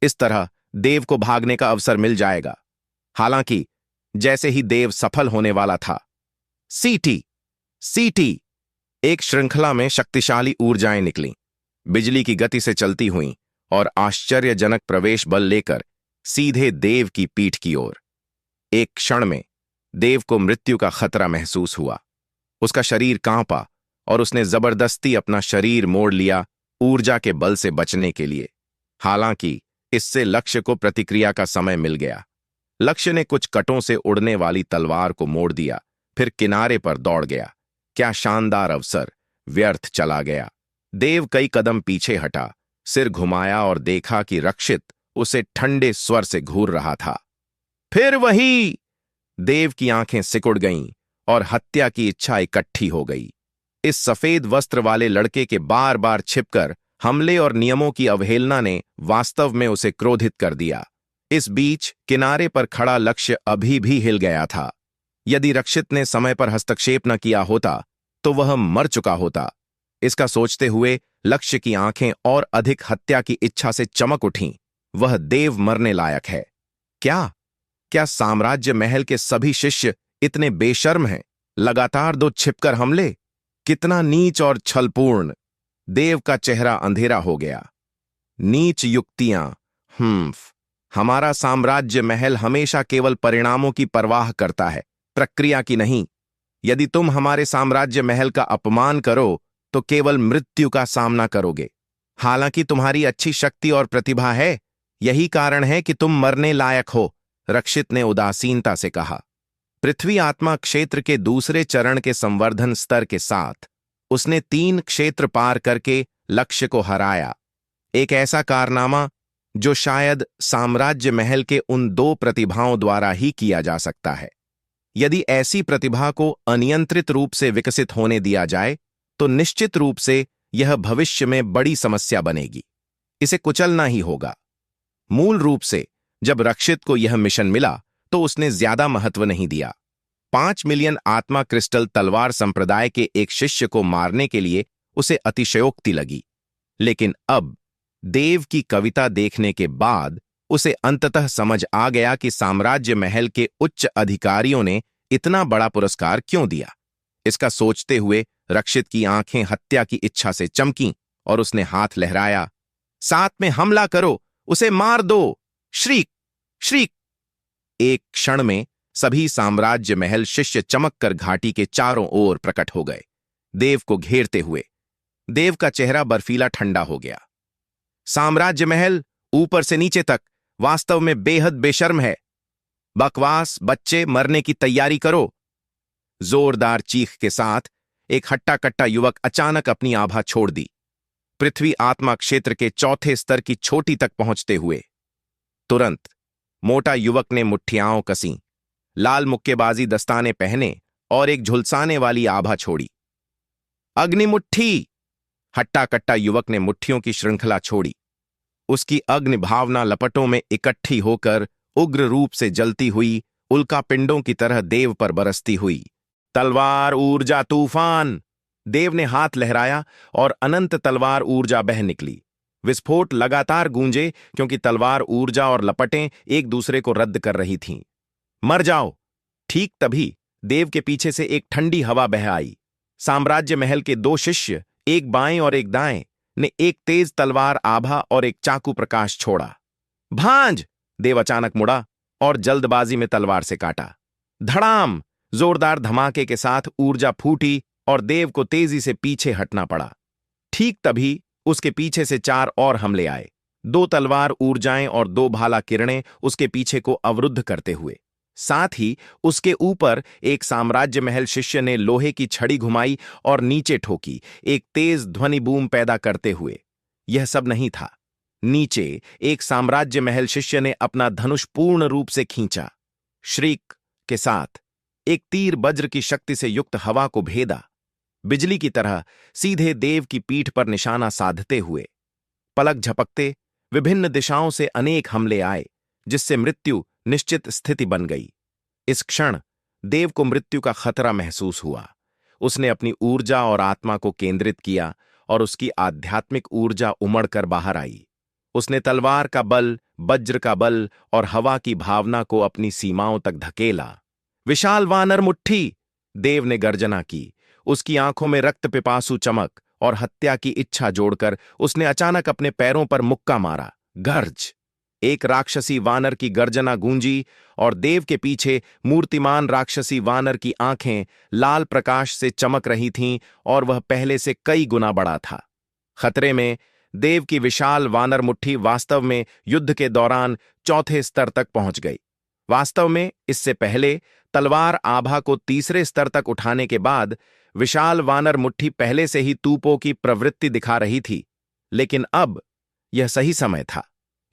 इस तरह देव को भागने का अवसर मिल जाएगा। हालांकि जैसे ही देव सफल होने वाला था, सीटी सीटी, एक श्रृंखला में शक्तिशाली ऊर्जाएं निकलीं, बिजली की गति से चलती हुईं और आश्चर्यजनक प्रवेश बल लेकर सीधे देव की पीठ की ओर। एक क्षण में देव को मृत्यु का खतरा महसूस हुआ। उसका शरीर कांपा और उसने जबरदस्ती अपना शरीर मोड़ लिया, ऊर्जा के बल से बचने के लिए। हालांकि इससे लक्ष्य को प्रतिक्रिया का समय मिल गया। लक्ष्य ने कुछ कटों से उड़ने वाली तलवार को मोड़ दिया, फिर किनारे पर दौड़ गया। क्या शानदार अवसर व्यर्थ चला गया। देव कई कदम पीछे हटा, सिर घुमाया और देखा कि रक्षित उसे ठंडे स्वर से घूर रहा था। फिर वही! देव की आंखें सिकुड़ गईं और हत्या की इच्छा इकट्ठी हो गई। इस सफेद वस्त्र वाले लड़के के बार बार छिपकर हमले और नियमों की अवहेलना ने वास्तव में उसे क्रोधित कर दिया। इस बीच किनारे पर खड़ा लक्ष्य अभी भी हिल गया था। यदि रक्षित ने समय पर हस्तक्षेप न किया होता तो वह मर चुका होता। इसका सोचते हुए लक्ष्य की आंखें और अधिक हत्या की इच्छा से चमक उठीं। वह देव मरने लायक है। क्या साम्राज्य महल के सभी शिष्य इतने बेशर्म हैं? लगातार 2 छिपकर हमले, कितना नीच और छलपूर्ण। देव का चेहरा अंधेरा हो गया। नीच युक्तियां। हमारा साम्राज्य महल हमेशा केवल परिणामों की परवाह करता है, प्रक्रिया की नहीं। यदि तुम हमारे साम्राज्य महल का अपमान करो तो केवल मृत्यु का सामना करोगे। हालांकि तुम्हारी अच्छी शक्ति और प्रतिभा है, यही कारण है कि तुम मरने लायक हो। रक्षित ने उदासीनता से कहा। पृथ्वी आत्मा क्षेत्र के दूसरे चरण के संवर्धन स्तर के साथ उसने 3 क्षेत्र पार करके लक्ष्य को हराया। एक ऐसा कारनामा जो शायद साम्राज्य महल के उन 2 प्रतिभाओं द्वारा ही किया जा सकता है। यदि ऐसी प्रतिभा को अनियंत्रित रूप से विकसित होने दिया जाए तो निश्चित रूप से यह भविष्य में बड़ी समस्या बनेगी। इसे कुचलना ही होगा। मूल रूप से जब रक्षित को यह मिशन मिला तो उसने ज्यादा महत्व नहीं दिया। 5 मिलियन आत्मा क्रिस्टल तलवार संप्रदाय के एक शिष्य को मारने के लिए उसे अतिशयोक्ति लगी। लेकिन अब देव की कविता देखने के बाद उसे अंततः समझ आ गया कि साम्राज्य महल के उच्च अधिकारियों ने इतना बड़ा पुरस्कार क्यों दिया। इसका सोचते हुए रक्षित की आंखें हत्या की इच्छा से चमकीं और उसने हाथ लहराया। साथ में हमला करो, उसे मार दो, श्रीक श्रीक। एक क्षण में सभी साम्राज्य महल शिष्य चमककर घाटी के चारों ओर प्रकट हो गए, देव को घेरते हुए। देव का चेहरा बर्फीला ठंडा हो गया। साम्राज्य महल ऊपर से नीचे तक वास्तव में बेहद बेशर्म है। बकवास, बच्चे, मरने की तैयारी करो। जोरदार चीख के साथ एक हट्टा कट्टा युवक अचानक अपनी आभा छोड़ दी, पृथ्वी आत्मा क्षेत्र के 4थे स्तर की चोटी तक पहुंचते हुए। तुरंत मोटा युवक ने मुठ्ठियाओं कसीं, लाल मुक्केबाजी दस्ताने पहने और एक झुलसाने वाली आभा छोड़ी। अग्निमुट्ठी! हट्टा कट्टा युवक ने मुट्ठियों की श्रृंखला छोड़ी। उसकी अग्नि भावना लपटों में इकट्ठी होकर उग्र रूप से जलती हुई उल्का पिंडों की तरह देव पर बरसती हुई। तलवार ऊर्जा तूफान! देव ने हाथ लहराया और अनंत तलवार ऊर्जा बह निकली। विस्फोट लगातार गूंजे क्योंकि तलवार ऊर्जा और लपटें एक दूसरे को रद्द कर रही थीं। मर जाओ! ठीक तभी देव के पीछे से एक ठंडी हवा बह आई। साम्राज्य महल के 2 शिष्य, एक बाएं और एक दाएं, ने एक तेज तलवार आभा और एक चाकू प्रकाश छोड़ा। भांज! देव अचानक मुड़ा और जल्दबाजी में तलवार से काटा। धड़ाम! जोरदार धमाके के साथ ऊर्जा फूटी और देव को तेजी से पीछे हटना पड़ा। ठीक तभी उसके पीछे से 4 और हमले आए, 2 तलवार ऊर्जाएं और 2 भाला किरणें उसके पीछे को अवरुद्ध करते हुए। साथ ही उसके ऊपर एक साम्राज्य महल शिष्य ने लोहे की छड़ी घुमाई और नीचे ठोकी, एक तेज ध्वनि बूम पैदा करते हुए। यह सब नहीं था। नीचे एक साम्राज्य महल शिष्य ने अपना धनुष पूर्ण रूप से खींचा। श्रीक के साथ एक तीर वज्र की शक्ति से युक्त हवा को भेदा, बिजली की तरह सीधे देव की पीठ पर निशाना साधते हुए। पलक झपकते विभिन्न दिशाओं से अनेक हमले आए, जिससे मृत्यु निश्चित स्थिति बन गई। इस क्षण देव को मृत्यु का खतरा महसूस हुआ। उसने अपनी ऊर्जा और आत्मा को केंद्रित किया और उसकी आध्यात्मिक ऊर्जा उमड़कर बाहर आई। उसने तलवार का बल, वज्र का बल और हवा की भावना को अपनी सीमाओं तक धकेला। विशाल वानर मुट्ठी! देव ने गर्जना की। उसकी आंखों में रक्त पिपासु चमक और हत्या की इच्छा जोड़कर उसने अचानक अपने पैरों पर मुक्का मारा। गर्ज! एक राक्षसी वानर की गर्जना गूंजी और देव के पीछे मूर्तिमान राक्षसी वानर की आंखें लाल प्रकाश से चमक रही थीं और वह पहले से कई गुना बड़ा था। खतरे में देव की विशाल वानर मुट्ठी वास्तव में युद्ध के दौरान 4थे स्तर तक पहुंच गई। वास्तव में इससे पहले तलवार आभा को 3रे स्तर तक उठाने के बाद विशाल वानर मुट्ठी पहले से ही तूपों की प्रवृत्ति दिखा रही थी। लेकिन अब यह सही समय था।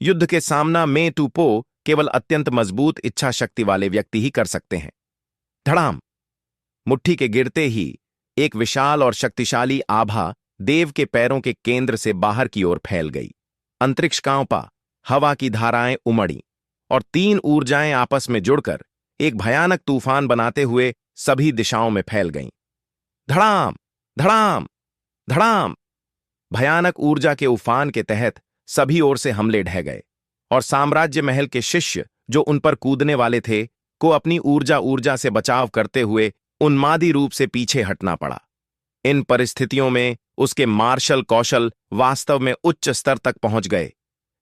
युद्ध के सामना में तूपो केवल अत्यंत मजबूत इच्छा शक्ति वाले व्यक्ति ही कर सकते हैं। धड़ाम! मुट्ठी के गिरते ही एक विशाल और शक्तिशाली आभा देव के पैरों के केंद्र से बाहर की ओर फैल गई। अंतरिक्ष कांपा, हवा की धाराएं उमड़ी और 3 ऊर्जाएं आपस में जुड़कर एक भयानक तूफान बनाते हुए सभी दिशाओं में फैल गईं। धड़ाम! धड़ाम! धड़ाम! भयानक ऊर्जा के उफान के तहत सभी ओर से हमले ढह गए और साम्राज्य महल के शिष्य जो उन पर कूदने वाले थे को अपनी ऊर्जा से बचाव करते हुए उन्मादी रूप से पीछे हटना पड़ा। इन परिस्थितियों में उसके मार्शल कौशल वास्तव में उच्च स्तर तक पहुंच गए।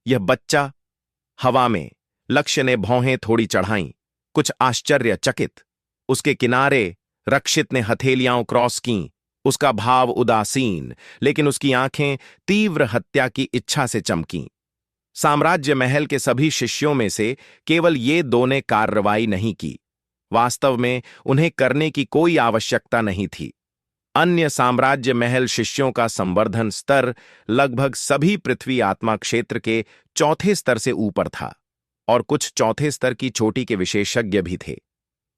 यह बच्चा हवा में लक्ष्य ने भौहें थोड़ी चढ़ाईं, कुछ आश्चर्यचकित। उसके किनारे रक्षित ने हथेलियां क्रॉस कीं, उसका भाव उदासीन, लेकिन उसकी आंखें तीव्र हत्या की इच्छा से चमकीं। साम्राज्य महल के सभी शिष्यों में से केवल ये दो ने कार्रवाई नहीं की। वास्तव में उन्हें करने की कोई आवश्यकता नहीं थी। अन्य साम्राज्य महल शिष्यों का संवर्धन स्तर लगभग सभी पृथ्वी आत्मा क्षेत्र के चौथे स्तर से ऊपर था, और कुछ चौथे स्तर की चोटी के विशेषज्ञ भी थे।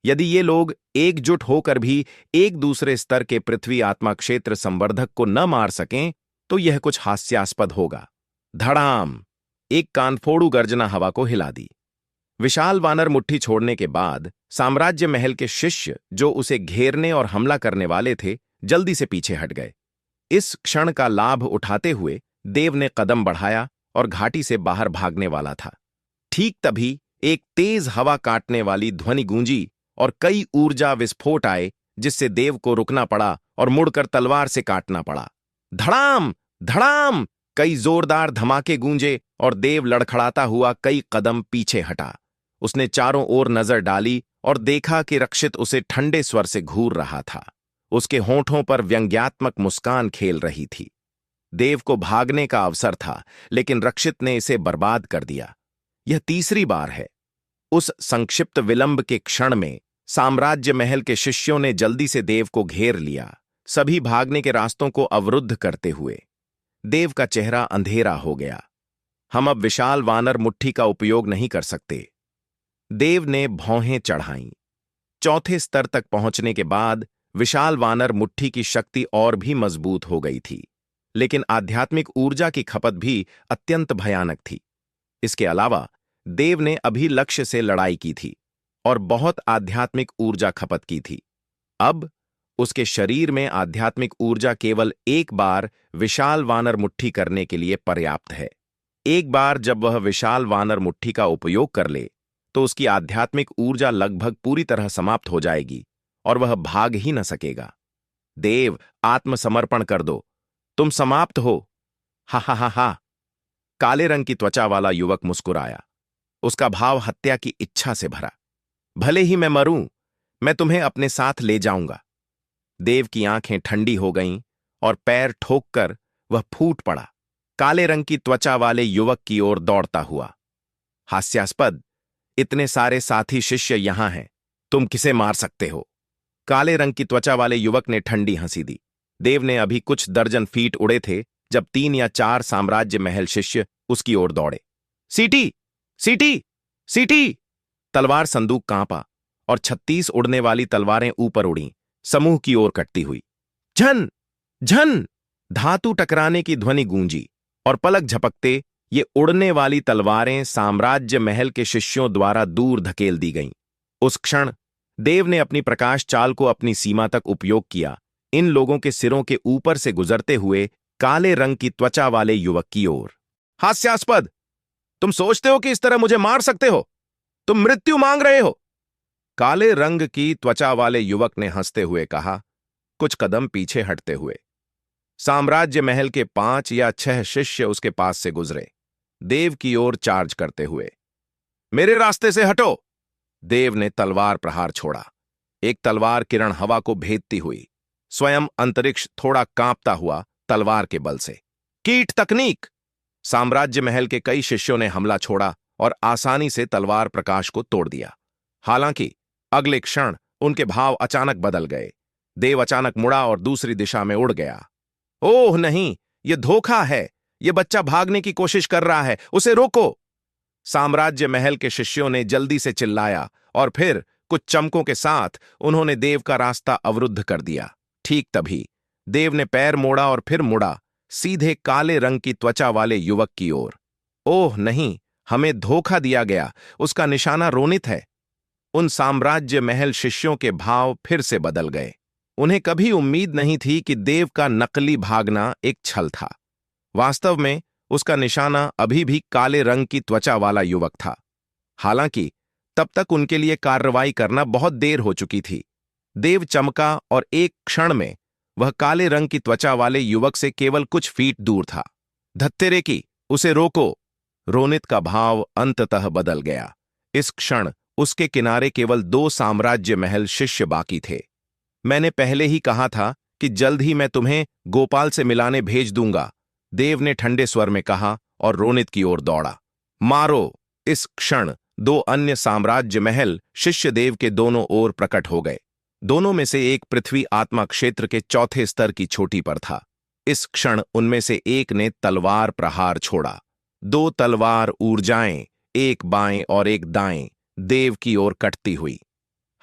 यदि ये लोग एकजुट होकर भी एक दूसरे स्तर के पृथ्वी आत्मा क्षेत्र संवर्धक को न मार सकें तो यह कुछ हास्यास्पद होगा। धड़ाम! एक कानफोड़ू गर्जना हवा को हिला दी। विशाल वानर मुट्ठी छोड़ने के बाद साम्राज्य महल के शिष्य जो उसे घेरने और हमला करने वाले थे, जल्दी से पीछे हट गए। इस क्षण का लाभ उठाते हुए देव ने कदम बढ़ाया और घाटी से बाहर भागने वाला था। ठीक तभी एक तेज हवा काटने वाली ध्वनि गूंजी और कई ऊर्जा विस्फोट आए, जिससे देव को रुकना पड़ा और मुड़कर तलवार से काटना पड़ा। धड़ाम! धड़ाम! कई जोरदार धमाके गूंजे और देव लड़खड़ाता हुआ कई कदम पीछे हटा। उसने चारों ओर नजर डाली और देखा कि रक्षित उसे ठंडे स्वर से घूर रहा था। उसके होंठों पर व्यंग्यात्मक मुस्कान खेल रही थी। देव को भागने का अवसर था, लेकिन रक्षित ने इसे बर्बाद कर दिया। यह तीसरी बार है। उस संक्षिप्त विलंब के क्षण में साम्राज्य महल के शिष्यों ने जल्दी से देव को घेर लिया, सभी भागने के रास्तों को अवरुद्ध करते हुए। देव का चेहरा अंधेरा हो गया। हम अब विशाल वानर मुट्ठी का उपयोग नहीं कर सकते। देव ने भौहें चढ़ाईं। चौथे स्तर तक पहुंचने के बाद विशाल वानर मुट्ठी की शक्ति और भी मजबूत हो गई थी, लेकिन आध्यात्मिक ऊर्जा की खपत भी अत्यंत भयानक थी। इसके अलावा देव ने अभी लक्ष्य से लड़ाई की थी और बहुत आध्यात्मिक ऊर्जा खपत की थी। अब उसके शरीर में आध्यात्मिक ऊर्जा केवल एक बार विशाल वानर मुट्ठी करने के लिए पर्याप्त है। एक बार जब वह विशाल वानर मुट्ठी का उपयोग कर ले तो उसकी आध्यात्मिक ऊर्जा लगभग पूरी तरह समाप्त हो जाएगी और वह भाग ही न सकेगा। देव, आत्मसमर्पण कर दो, तुम समाप्त हो। हा हा हा हा! काले रंग की त्वचा वाला युवक मुस्कुराया। उसका भाव हत्या की इच्छा से भरा। भले ही मैं मरूं, मैं तुम्हें अपने साथ ले जाऊंगा। देव की आंखें ठंडी हो गईं और पैर ठोककर वह फूट पड़ा, काले रंग की त्वचा वाले युवक की ओर दौड़ता हुआ। हास्यास्पद! इतने सारे साथी शिष्य यहां हैं, तुम किसे मार सकते हो? काले रंग की त्वचा वाले युवक ने ठंडी हंसी दी। देव ने अभी कुछ दर्जन फीट उड़े थे जब 3 या 4 साम्राज्य महल शिष्य उसकी ओर दौड़े। सीटी! सीटी! सीटी! तलवार संदूक कांपा और 36 उड़ने वाली तलवारें ऊपर उड़ीं, समूह की ओर कटती हुई। झन! झन! धातु टकराने की ध्वनि गूंजी और पलक झपकते ये उड़ने वाली तलवारें साम्राज्य महल के शिष्यों द्वारा दूर धकेल दी गईं। उस क्षण देव ने अपनी प्रकाश चाल को अपनी सीमा तक उपयोग किया, इन लोगों के सिरों के ऊपर से गुजरते हुए काले रंग की त्वचा वाले युवक की ओर। हास्यास्पद! तुम सोचते हो कि इस तरह मुझे मार सकते हो? तुम मृत्यु मांग रहे हो? काले रंग की त्वचा वाले युवक ने हंसते हुए कहा, कुछ कदम पीछे हटते हुए। साम्राज्य महल के 5 या 6 शिष्य उसके पास से गुजरे, देव की ओर चार्ज करते हुए। मेरे रास्ते से हटो! देव ने तलवार प्रहार छोड़ा। एक तलवार किरण हवा को भेदती हुई, स्वयं अंतरिक्ष थोड़ा कांपता हुआ तलवार के बल से। कीट तकनीक! साम्राज्य महल के कई शिष्यों ने हमला छोड़ा और आसानी से तलवार प्रकाश को तोड़ दिया। हालांकि अगले क्षण उनके भाव अचानक बदल गए। देव अचानक मुड़ा और दूसरी दिशा में उड़ गया। ओह नहीं, यह धोखा है। यह बच्चा भागने की कोशिश कर रहा है, उसे रोको! साम्राज्य महल के शिष्यों ने जल्दी से चिल्लाया और फिर कुछ चमकों के साथ उन्होंने देव का रास्ता अवरुद्ध कर दिया। ठीक तभी देव ने पैर मोड़ा और फिर मुड़ा, सीधे काले रंग की त्वचा वाले युवक की ओर। ओह नहीं, हमें धोखा दिया गया, उसका निशाना रोनित है। उन साम्राज्य महल शिष्यों के भाव फिर से बदल गए। उन्हें कभी उम्मीद नहीं थी कि देव का नकली भागना एक छल था। वास्तव में उसका निशाना अभी भी काले रंग की त्वचा वाला युवक था। हालांकि तब तक उनके लिए कार्रवाई करना बहुत देर हो चुकी थी। देव चमका और एक क्षण में वह काले रंग की त्वचा वाले युवक से केवल कुछ फीट दूर था। धत्तेरे की, उसे रोको! रोनित का भाव अंततः बदल गया। इस क्षण उसके किनारे केवल 2 साम्राज्य महल शिष्य बाकी थे। मैंने पहले ही कहा था कि जल्द ही मैं तुम्हें गोपाल से मिलाने भेज दूंगा, देव ने ठंडे स्वर में कहा और रोनित की ओर दौड़ा। मारो। इस क्षण दो अन्य साम्राज्य महल शिष्य देव के दोनों ओर प्रकट हो गए। दोनों में से एक पृथ्वी आत्मा क्षेत्र के चौथे स्तर की चोटी पर था। इस क्षण उनमें से एक ने तलवार प्रहार छोड़ा। दो तलवार ऊर्जाएं, एक बाएं और एक दाएं, देव की ओर कटती हुई।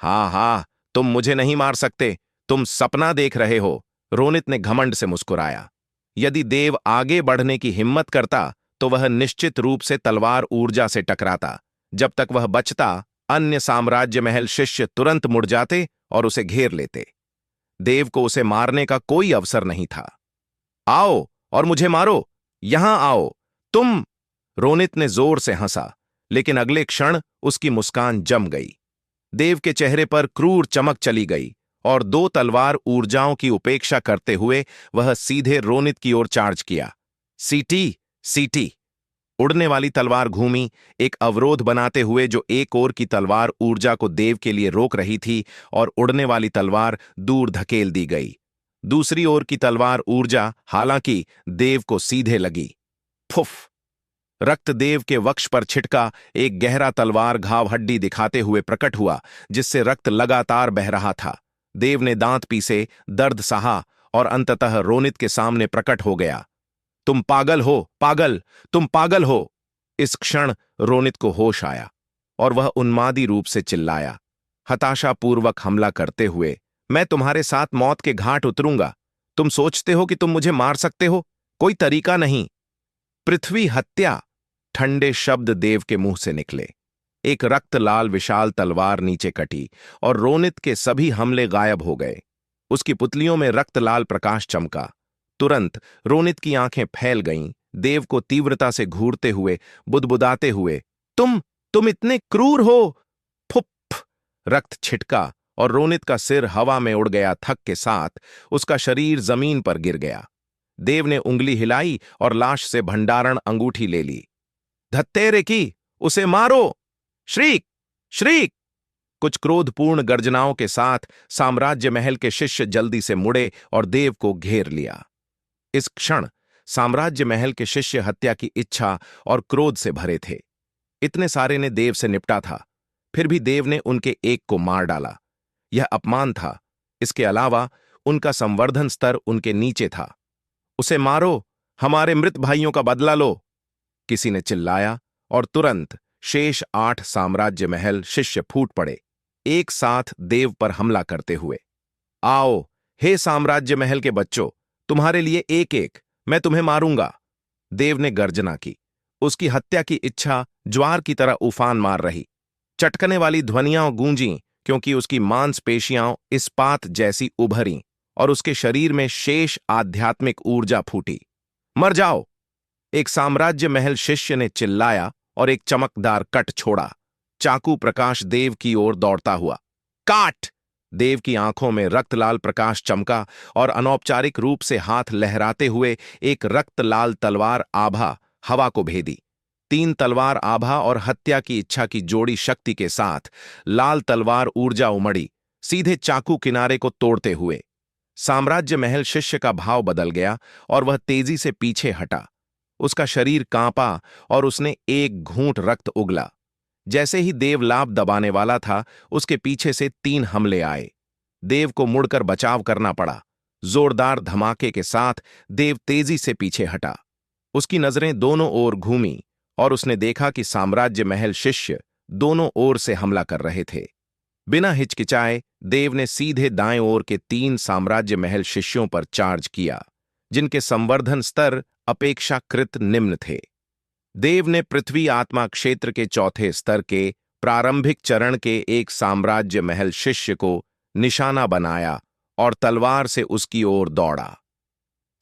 हा हा, तुम मुझे नहीं मार सकते, तुम सपना देख रहे हो, रोनित ने घमंड से मुस्कुराया। यदि देव आगे बढ़ने की हिम्मत करता तो वह निश्चित रूप से तलवार ऊर्जा से टकराता। जब तक वह बचता, अन्य साम्राज्य महल शिष्य तुरंत मुड़ जाते और उसे घेर लेते। देव को उसे मारने का कोई अवसर नहीं था। आओ और मुझे मारो, यहां आओ तुम। रोनित ने जोर से हंसा, लेकिन अगले क्षण उसकी मुस्कान जम गई। देव के चेहरे पर क्रूर चमक चली गई और दो तलवार ऊर्जाओं की उपेक्षा करते हुए वह सीधे रोनित की ओर चार्ज किया। सीटी सीटी। उड़ने वाली तलवार घूमी, एक अवरोध बनाते हुए जो एक ओर की तलवार ऊर्जा को देव के लिए रोक रही थी, और उड़ने वाली तलवार दूर धकेल दी गई। दूसरी ओर की तलवार ऊर्जा हालांकि देव को सीधे लगी। फुफ! रक्त देव के वक्ष पर छिटका। एक गहरा तलवार घाव हड्डी दिखाते हुए प्रकट हुआ, जिससे रक्त लगातार बह रहा था। देव ने दांत पीसे, दर्द सहा और अंततः रोनित के सामने प्रकट हो गया। तुम पागल हो, पागल, तुम पागल हो। इस क्षण रोनित को होश आया और वह उन्मादी रूप से चिल्लाया, हताशापूर्वक हमला करते हुए, मैं तुम्हारे साथ मौत के घाट उतरूंगा। तुम सोचते हो कि तुम मुझे मार सकते हो? कोई तरीका नहीं। पृथ्वी हत्या! ठंडे शब्द देव के मुंह से निकले। एक रक्त लाल विशाल तलवार नीचे कटी और रोनित के सभी हमले गायब हो गए। उसकी पुतलियों में रक्त लाल प्रकाश चमका। तुरंत रोनित की आंखें फैल गईं, देव को तीव्रता से घूरते हुए, बुदबुदाते हुए, तुम इतने क्रूर हो! फुप्फ! रक्त छिटका और रोनित का सिर हवा में उड़ गया। थक के साथ उसका शरीर जमीन पर गिर गया। देव ने उंगली हिलाई और लाश से भंडारण अंगूठी ले ली। धत्तेरे की, उसे मारो! श्रीक! श्रीक! कुछ क्रोधपूर्ण गर्जनाओं के साथ साम्राज्य महल के शिष्य जल्दी से मुड़े और देव को घेर लिया। इस क्षण साम्राज्य महल के शिष्य हत्या की इच्छा और क्रोध से भरे थे। इतने सारे ने देव से निपटा था, फिर भी देव ने उनके एक को मार डाला। यह अपमान था। इसके अलावा उनका संवर्धन स्तर उनके नीचे था। उसे मारो, हमारे मृत भाइयों का बदला लो, किसी ने चिल्लाया, और तुरंत शेष 8 साम्राज्य महल शिष्य फूट पड़े, एक साथ देव पर हमला करते हुए। आओ, हे साम्राज्य महल के बच्चों, तुम्हारे लिए एक एक, मैं तुम्हें मारूंगा। देव ने गर्जना की। उसकी हत्या की इच्छा ज्वार की तरह उफान मार रही। चटकने वाली ध्वनियां गूंजीं, क्योंकि उसकी मांसपेशियां इस्पात जैसी उभरीं और उसके शरीर में शेष आध्यात्मिक ऊर्जा फूटी। मर जाओ! एक साम्राज्य महल शिष्य ने चिल्लाया और एक चमकदार कट छोड़ा। चाकू प्रकाश देव की ओर दौड़ता हुआ। काट! देव की आंखों में रक्तलाल प्रकाश चमका और अनौपचारिक रूप से हाथ लहराते हुए एक रक्त लाल तलवार आभा हवा को भेदी। 3 तलवार आभा और हत्या की इच्छा की जोड़ी शक्ति के साथ लाल तलवार ऊर्जा उमड़ी, सीधे चाकू किनारे को तोड़ते हुए। साम्राज्य महल शिष्य का भाव बदल गया और वह तेजी से पीछे हटा। उसका शरीर कांपा और उसने एक घूंट रक्त उगला। जैसे ही देव लाभ दबाने वाला था, उसके पीछे से 3 हमले आए। देव को मुड़कर बचाव करना पड़ा। जोरदार धमाके के साथ देव तेजी से पीछे हटा। उसकी नजरें दोनों ओर घूमीं और उसने देखा कि साम्राज्य महल शिष्य दोनों ओर से हमला कर रहे थे। बिना हिचकिचाए देव ने सीधे दाएं ओर के 3 साम्राज्य महल शिष्यों पर चार्ज किया, जिनके संवर्धन स्तर अपेक्षाकृत निम्न थे। देव ने पृथ्वी आत्मा क्षेत्र के चौथे स्तर के प्रारंभिक चरण के एक साम्राज्य महल शिष्य को निशाना बनाया और तलवार से उसकी ओर दौड़ा।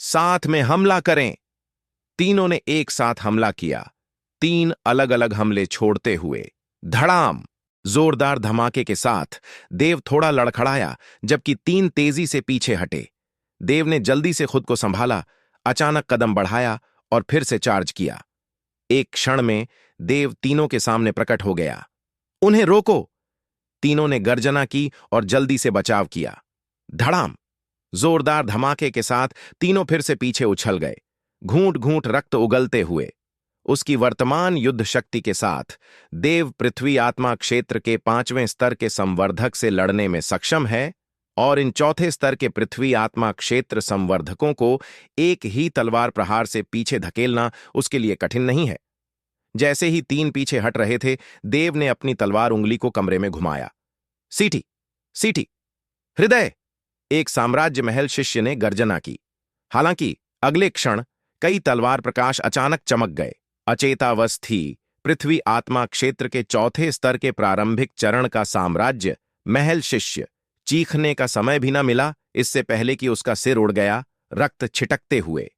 साथ में हमला करें! तीनों ने एक साथ हमला किया, 3 अलग अलग हमले छोड़ते हुए। धड़ाम! जोरदार धमाके के साथ देव थोड़ा लड़खड़ाया, जबकि 3 तेजी से पीछे हटे। देव ने जल्दी से खुद को संभाला, अचानक कदम बढ़ाया और फिर से चार्ज किया। एक क्षण में देव तीनों के सामने प्रकट हो गया। उन्हें रोको! तीनों ने गर्जना की और जल्दी से बचाव किया। धड़ाम! जोरदार धमाके के साथ तीनों फिर से पीछे उछल गए, घूंट घूंट रक्त उगलते हुए। उसकी वर्तमान युद्ध शक्ति के साथ देव पृथ्वी आत्मा क्षेत्र के 5वें स्तर के संवर्धक से लड़ने में सक्षम है और इन चौथे स्तर के पृथ्वी आत्मा क्षेत्र संवर्धकों को एक ही तलवार प्रहार से पीछे धकेलना उसके लिए कठिन नहीं है। जैसे ही तीन पीछे हट रहे थे, देव ने अपनी तलवार उंगली को कमरे में घुमाया। सीटी, सीटी, हृदय! एक साम्राज्य महल शिष्य ने गर्जना की। हालांकि अगले क्षण कई तलवार प्रकाश अचानक चमक गए। अचेतावस्थी पृथ्वी आत्मा क्षेत्र के चौथे स्तर के प्रारंभिक चरण का साम्राज्य महल शिष्य चीखने का समय भी न मिला, इससे पहले कि उसका सिर उड़ गया, रक्त छिटकते हुए।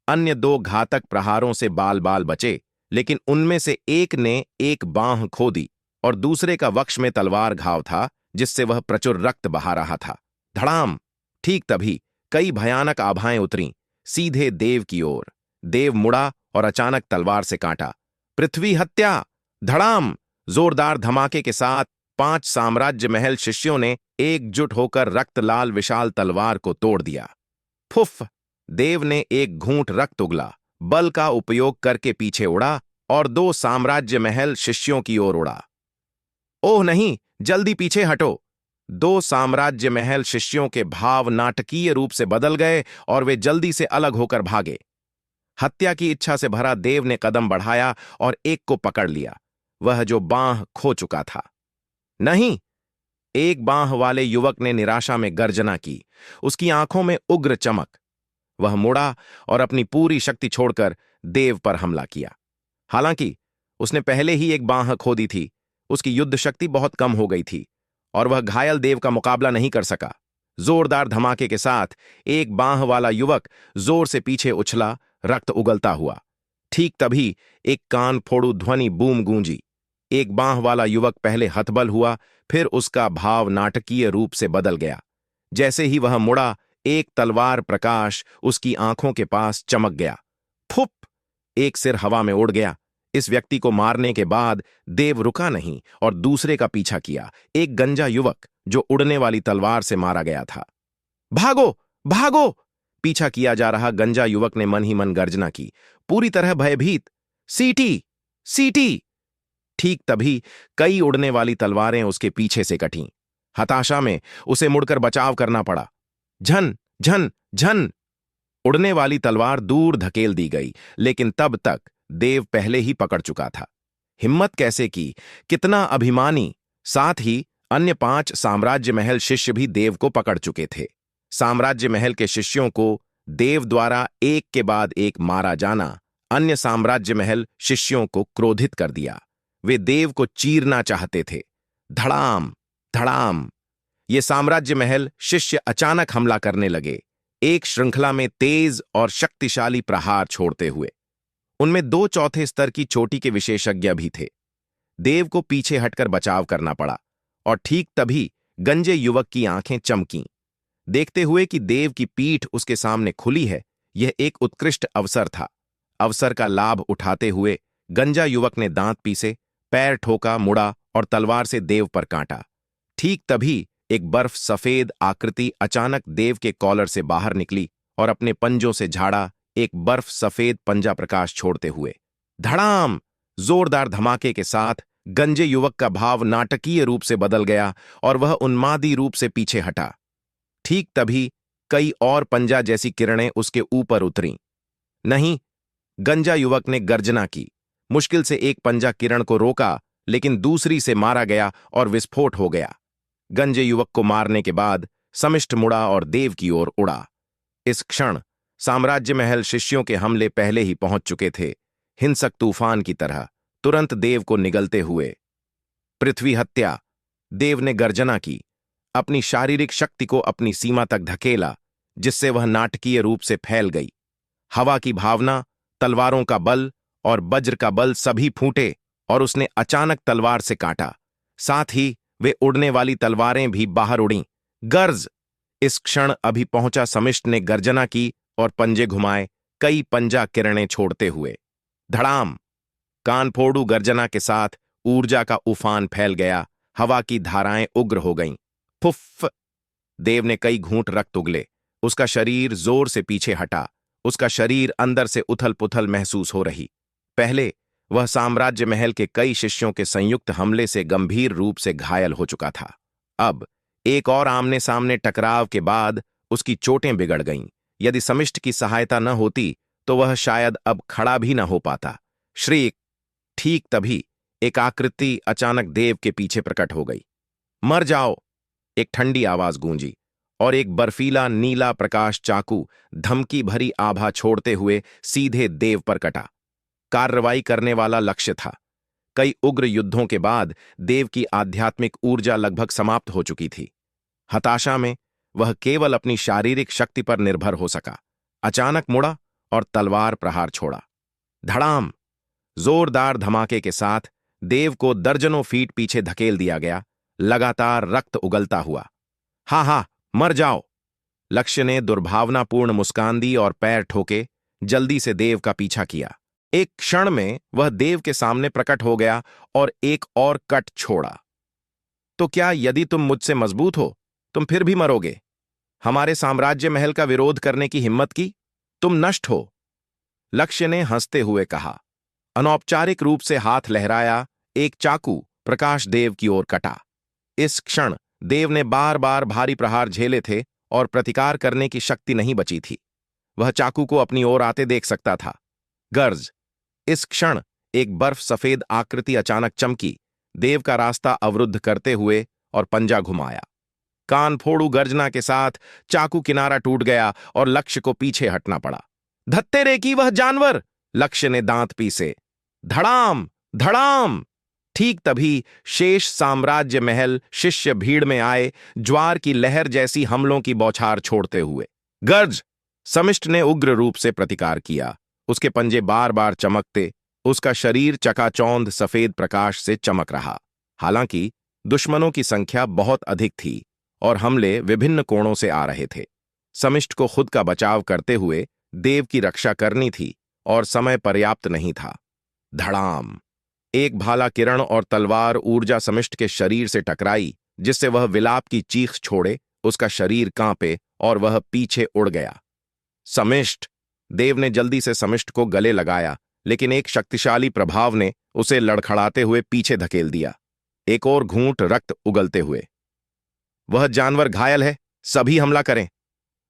अन्य दो घातक प्रहारों से बाल बाल बचे, लेकिन उनमें से एक ने एक बांह खो दी और दूसरे का वक्ष में तलवार घाव था, जिससे वह प्रचुर रक्त बहा रहा था। धड़ाम! ठीक तभी कई भयानक आभाएं उतरीं, सीधे देव की ओर। देव मुड़ा और अचानक तलवार से काटा। पृथ्वी हत्या! धड़ाम! जोरदार धमाके के साथ 5 साम्राज्य महल शिष्यों ने एकजुट होकर रक्त लाल विशाल तलवार को तोड़ दिया। फुफ! देव ने एक घूंट रक्त उगला, बल का उपयोग करके पीछे उड़ा और 2 साम्राज्य महल शिष्यों की ओर उड़ा। ओह नहीं, जल्दी पीछे हटो! 2 साम्राज्य महल शिष्यों के भाव नाटकीय रूप से बदल गए और वे जल्दी से अलग होकर भागे। हत्या की इच्छा से भरा देव ने कदम बढ़ाया और एक को पकड़ लिया, वह जो बांह खो चुका था। नहीं! एक बांह वाले युवक ने निराशा में गर्जना की, उसकी आंखों में उग्र चमक। वह मुड़ा और अपनी पूरी शक्ति छोड़कर देव पर हमला किया। हालांकि उसने पहले ही एक बांह खो दी थी, उसकी युद्ध शक्ति बहुत कम हो गई थी और वह घायल देव का मुकाबला नहीं कर सका। जोरदार धमाके के साथ एक बांह वाला युवक जोर से पीछे उछला, रक्त उगलता हुआ। ठीक तभी एक कान फोड़ू ध्वनि बूम गूंजी। एक बांह वाला युवक पहले हतबल हुआ, फिर उसका भाव नाटकीय रूप से बदल गया। जैसे ही वह मुड़ा, एक तलवार प्रकाश उसकी आंखों के पास चमक गया। फुप! एक सिर हवा में उड़ गया। इस व्यक्ति को मारने के बाद देव रुका नहीं और दूसरे का पीछा किया, एक गंजा युवक जो उड़ने वाली तलवार से मारा गया था। भागो! भागो! पीछा किया जा रहा गंजा युवक ने मन ही मन गर्जना की, पूरी तरह भयभीत। सीटी! सीटी! ठीक तभी कई उड़ने वाली तलवारें उसके पीछे से कटीं। हताशा में उसे मुड़कर बचाव करना पड़ा। झन झन झन! उड़ने वाली तलवार दूर धकेल दी गई, लेकिन तब तक देव पहले ही पकड़ चुका था। हिम्मत कैसे की, कितना अभिमानी! साथ ही अन्य 5 साम्राज्य महल शिष्य भी देव को पकड़ चुके थे। साम्राज्य महल के शिष्यों को देव द्वारा एक के बाद एक मारा जाना अन्य साम्राज्य महल शिष्यों को क्रोधित कर दिया। वे देव को चीरना चाहते थे। धड़ाम! धड़ाम! ये साम्राज्य महल शिष्य अचानक हमला करने लगे, एक श्रृंखला में तेज और शक्तिशाली प्रहार छोड़ते हुए। उनमें 2 चौथे स्तर की चोटी के विशेषज्ञ भी थे। देव को पीछे हटकर बचाव करना पड़ा और ठीक तभी गंजे युवक की आंखें चमकीं। देखते हुए कि देव की पीठ उसके सामने खुली है, यह एक उत्कृष्ट अवसर था। अवसर का लाभ उठाते हुए गंजा युवक ने दांत पीसे, पैर ठोका, मुड़ा और तलवार से देव पर काटा। ठीक तभी एक बर्फ सफेद आकृति अचानक देव के कॉलर से बाहर निकली और अपने पंजों से झाड़ा, एक बर्फ सफेद पंजा प्रकाश छोड़ते हुए। धड़ाम! जोरदार धमाके के साथ गंजे युवक का भाव नाटकीय रूप से बदल गया और वह उन्मादी रूप से पीछे हटा। ठीक तभी कई और पंजा जैसी किरणें उसके ऊपर उतरीं। नहीं! गंजा युवक ने गर्जना की। मुश्किल से एक पंजा किरण को रोका, लेकिन दूसरी से मारा गया और विस्फोट हो गया। गंजे युवक को मारने के बाद समिष्ट मुड़ा और देव की ओर उड़ा। इस क्षण साम्राज्य महल शिष्यों के हमले पहले ही पहुंच चुके थे, हिंसक तूफान की तरह, तुरंत देव को निगलते हुए। पृथ्वी हत्या! देव ने गर्जना की, अपनी शारीरिक शक्ति को अपनी सीमा तक धकेला, जिससे वह नाटकीय रूप से फैल गई। हवा की भावना, तलवारों का बल और वज्र का बल सभी फूटे और उसने अचानक तलवार से काटा। साथ ही वे उड़ने वाली तलवारें भी बाहर उड़ीं। गर्ज! इस क्षण अभी पहुंचा समिष्ट ने गर्जना की और पंजे घुमाए, कई पंजा किरणें छोड़ते हुए। धड़ाम! कानफोड़ू गर्जना के साथ ऊर्जा का उफान फैल गया, हवा की धाराएं उग्र हो गईं। फुफ! देव ने कई घूंट रक्त उगले, उसका शरीर जोर से पीछे हटा, उसका शरीर अंदर से उथल पुथल महसूस हो रही। पहले वह साम्राज्य महल के कई शिष्यों के संयुक्त हमले से गंभीर रूप से घायल हो चुका था। अब एक और आमने सामने टकराव के बाद उसकी चोटें बिगड़ गईं। यदि समिष्ट की सहायता न होती तो वह शायद अब खड़ा भी न हो पाता। श्री ठीक तभी एक आकृति अचानक देव के पीछे प्रकट हो गई। मर जाओ! एक ठंडी आवाज गूंजी और एक बर्फीला नीला प्रकाश चाकू धमकी भरी आभा छोड़ते हुए सीधे देव पर कटा। कार्रवाई करने वाला लक्ष्य था। कई उग्र युद्धों के बाद देव की आध्यात्मिक ऊर्जा लगभग समाप्त हो चुकी थी। हताशा में वह केवल अपनी शारीरिक शक्ति पर निर्भर हो सका। अचानक मुड़ा और तलवार प्रहार छोड़ा। धड़ाम! जोरदार धमाके के साथ देव को दर्जनों फीट पीछे धकेल दिया गया। लगातार रक्त उगलता हुआ। हा हा, मर जाओ! लक्ष्य ने दुर्भावनापूर्ण मुस्कान दी और पैर ठोके जल्दी से देव का पीछा किया। एक क्षण में वह देव के सामने प्रकट हो गया और एक और कट छोड़ा। तो क्या यदि तुम मुझसे मजबूत हो, तुम फिर भी मरोगे? हमारे साम्राज्य महल का विरोध करने की हिम्मत की? तुम नष्ट हो! लक्ष्य ने हंसते हुए कहा। अनौपचारिक रूप से हाथ लहराया। एक चाकू प्रकाश देव की ओर कटा। इस क्षण देव ने बार बार भारी प्रहार झेले थे और प्रतिकार करने की शक्ति नहीं बची थी। वह चाकू को अपनी ओर आते देख सकता था। गर्ज! इस क्षण एक बर्फ सफेद आकृति अचानक चमकी, देव का रास्ता अवरुद्ध करते हुए, और पंजा घुमाया। कान फोड़ू गर्जना के साथ चाकू किनारा टूट गया और लक्ष्य को पीछे हटना पड़ा। धत्तेरे की वह जानवर! लक्ष्य ने दांत पीसे। धड़ाम! धड़ाम! ठीक तभी शेष साम्राज्य महल शिष्य भीड़ में आए, ज्वार की लहर जैसी हमलों की बौछार छोड़ते हुए। गर्ज! समिष्ट ने उग्र रूप से प्रतिकार किया। उसके पंजे बार बार चमकते, उसका शरीर चकाचौंध सफेद प्रकाश से चमक रहा। हालांकि दुश्मनों की संख्या बहुत अधिक थी और हमले विभिन्न कोणों से आ रहे थे। समिष्ट को खुद का बचाव करते हुए देव की रक्षा करनी थी और समय पर्याप्त नहीं था। धड़ाम! एक भाला किरण और तलवार ऊर्जा समिष्ट के शरीर से टकराई, जिससे वह विलाप की चीख छोड़े, उसका शरीर कांपे और वह पीछे उड़ गया। समिष्ट! देव ने जल्दी से समिष्ट को गले लगाया, लेकिन एक शक्तिशाली प्रभाव ने उसे लड़खड़ाते हुए पीछे धकेल दिया। एक और घूंट रक्त उगलते हुए। वह जानवर घायल है, सभी हमला करें!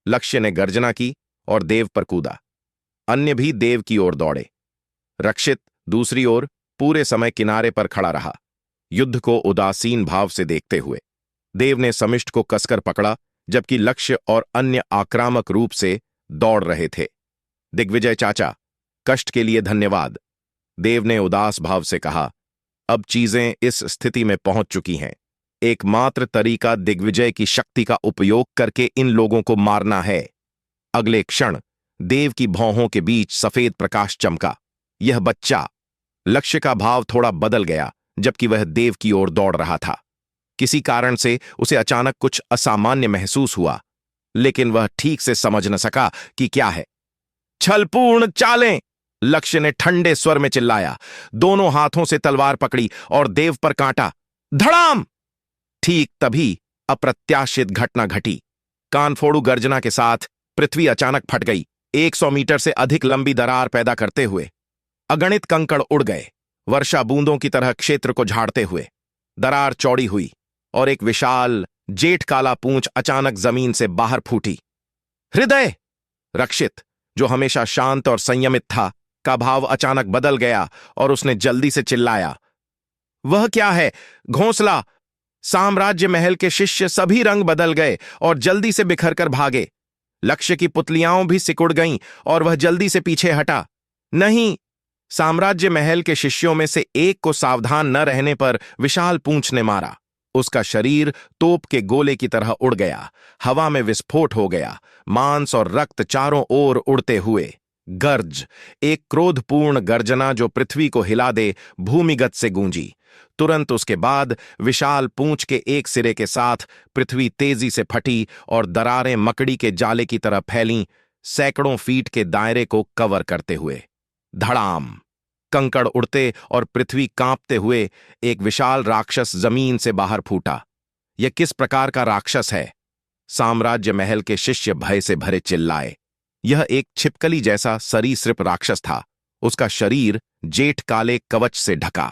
लक्ष्य ने गर्जना की और देव पर कूदा। अन्य भी देव की ओर दौड़े। रक्षित दूसरी ओर पूरे समय किनारे पर खड़ा रहा, युद्ध को उदासीन भाव से देखते हुए। देव ने समिष्ट को कसकर पकड़ा, जबकि लक्ष्य और अन्य आक्रामक रूप से दौड़ रहे थे। दिग्विजय चाचा, कष्ट के लिए धन्यवाद, देव ने उदास भाव से कहा। अब चीजें इस स्थिति में पहुंच चुकी हैं। एकमात्र तरीका दिग्विजय की शक्ति का उपयोग करके इन लोगों को मारना है। अगले क्षण देव की भौहों के बीच सफेद प्रकाश चमका। यह बच्चा! लक्ष्य का भाव थोड़ा बदल गया, जबकि वह देव की ओर दौड़ रहा था। किसी कारण से उसे अचानक कुछ असामान्य महसूस हुआ, लेकिन वह ठीक से समझ न सका कि क्या है। छलपूर्ण चालें! लक्ष्य ने ठंडे स्वर में चिल्लाया, दोनों हाथों से तलवार पकड़ी और देव पर कांटा। धड़ाम! ठीक तभी अप्रत्याशित घटना घटी। कानफोड़ू गर्जना के साथ पृथ्वी अचानक फट गई, 100 मीटर से अधिक लंबी दरार पैदा करते हुए। अगणित कंकड़ उड़ गए, वर्षा बूंदों की तरह क्षेत्र को झाड़ते हुए। दरार चौड़ी हुई और एक विशाल जेठ काला पूंछ अचानक जमीन से बाहर फूटी। हृदय! रक्षित, जो हमेशा शांत और संयमित था, का भाव अचानक बदल गया और उसने जल्दी से चिल्लाया। वह क्या है? घोंसला! साम्राज्य महल के शिष्य सभी रंग बदल गए और जल्दी से बिखर कर भागे। लक्ष्य की पुतलियां भी सिकुड़ गईं और वह जल्दी से पीछे हटा। नहीं! साम्राज्य महल के शिष्यों में से एक को सावधान न रहने पर विशाल पूंछ ने मारा। उसका शरीर तोप के गोले की तरह उड़ गया, हवा में विस्फोट हो गया, मांस और रक्त चारों ओर उड़ते हुए। गर्ज! एक क्रोधपूर्ण गर्जना जो पृथ्वी को हिला दे, भूमिगत से गूंजी। तुरंत उसके बाद विशाल पूंछ के एक सिरे के साथ पृथ्वी तेजी से फटी और दरारें मकड़ी के जाले की तरह फैलीं, सैकड़ों फीट के दायरे को कवर करते हुए। धड़ाम! कंकड़ उड़ते और पृथ्वी कांपते हुए एक विशाल राक्षस जमीन से बाहर फूटा। यह किस प्रकार का राक्षस है? साम्राज्य महल के शिष्य भय से भरे चिल्लाए। यह एक छिपकली जैसा सरीसृप राक्षस था। उसका शरीर जेठ काले कवच से ढका।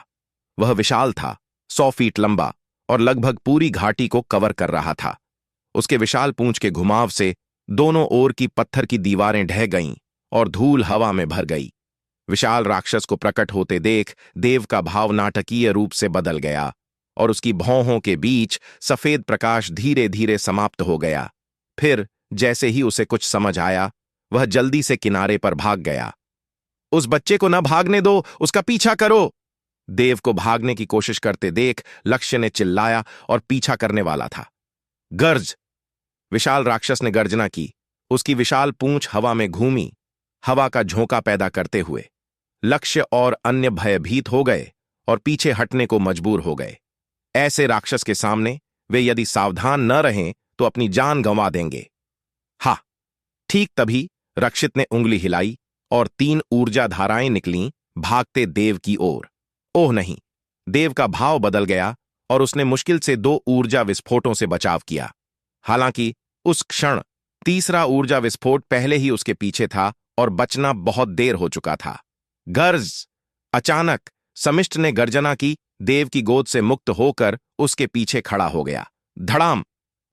वह विशाल था, 100 फीट लंबा और लगभग पूरी घाटी को कवर कर रहा था। उसके विशाल पूंछ के घुमाव से दोनों ओर की पत्थर की दीवारें ढह गईं और धूल हवा में भर गई। विशाल राक्षस को प्रकट होते देख देव का भाव नाटकीय रूप से बदल गया और उसकी भौहों के बीच सफेद प्रकाश धीरे धीरे समाप्त हो गया। फिर जैसे ही उसे कुछ समझ आया, वह जल्दी से किनारे पर भाग गया। उस बच्चे को न भागने दो, उसका पीछा करो। देव को भागने की कोशिश करते देख लक्ष्य ने चिल्लाया और पीछा करने वाला था। गर्ज! विशाल राक्षस ने गर्जना की। उसकी विशाल पूंछ हवा में घूमी, हवा का झोंका पैदा करते हुए। लक्ष्य और अन्य भयभीत हो गए और पीछे हटने को मजबूर हो गए। ऐसे राक्षस के सामने वे यदि सावधान न रहें तो अपनी जान गंवा देंगे। हा! ठीक तभी रक्षित ने उंगली हिलाई और 3 ऊर्जा धाराएं निकलीं भागते देव की ओर। ओह नहीं! देव का भाव बदल गया और उसने मुश्किल से 2 ऊर्जा विस्फोटों से बचाव किया। हालांकि उस क्षण तीसरा ऊर्जा विस्फोट पहले ही उसके पीछे था और बचना बहुत देर हो चुका था। गर्ज! अचानक समिष्ट ने गर्जना की, देव की गोद से मुक्त होकर उसके पीछे खड़ा हो गया। धड़ाम!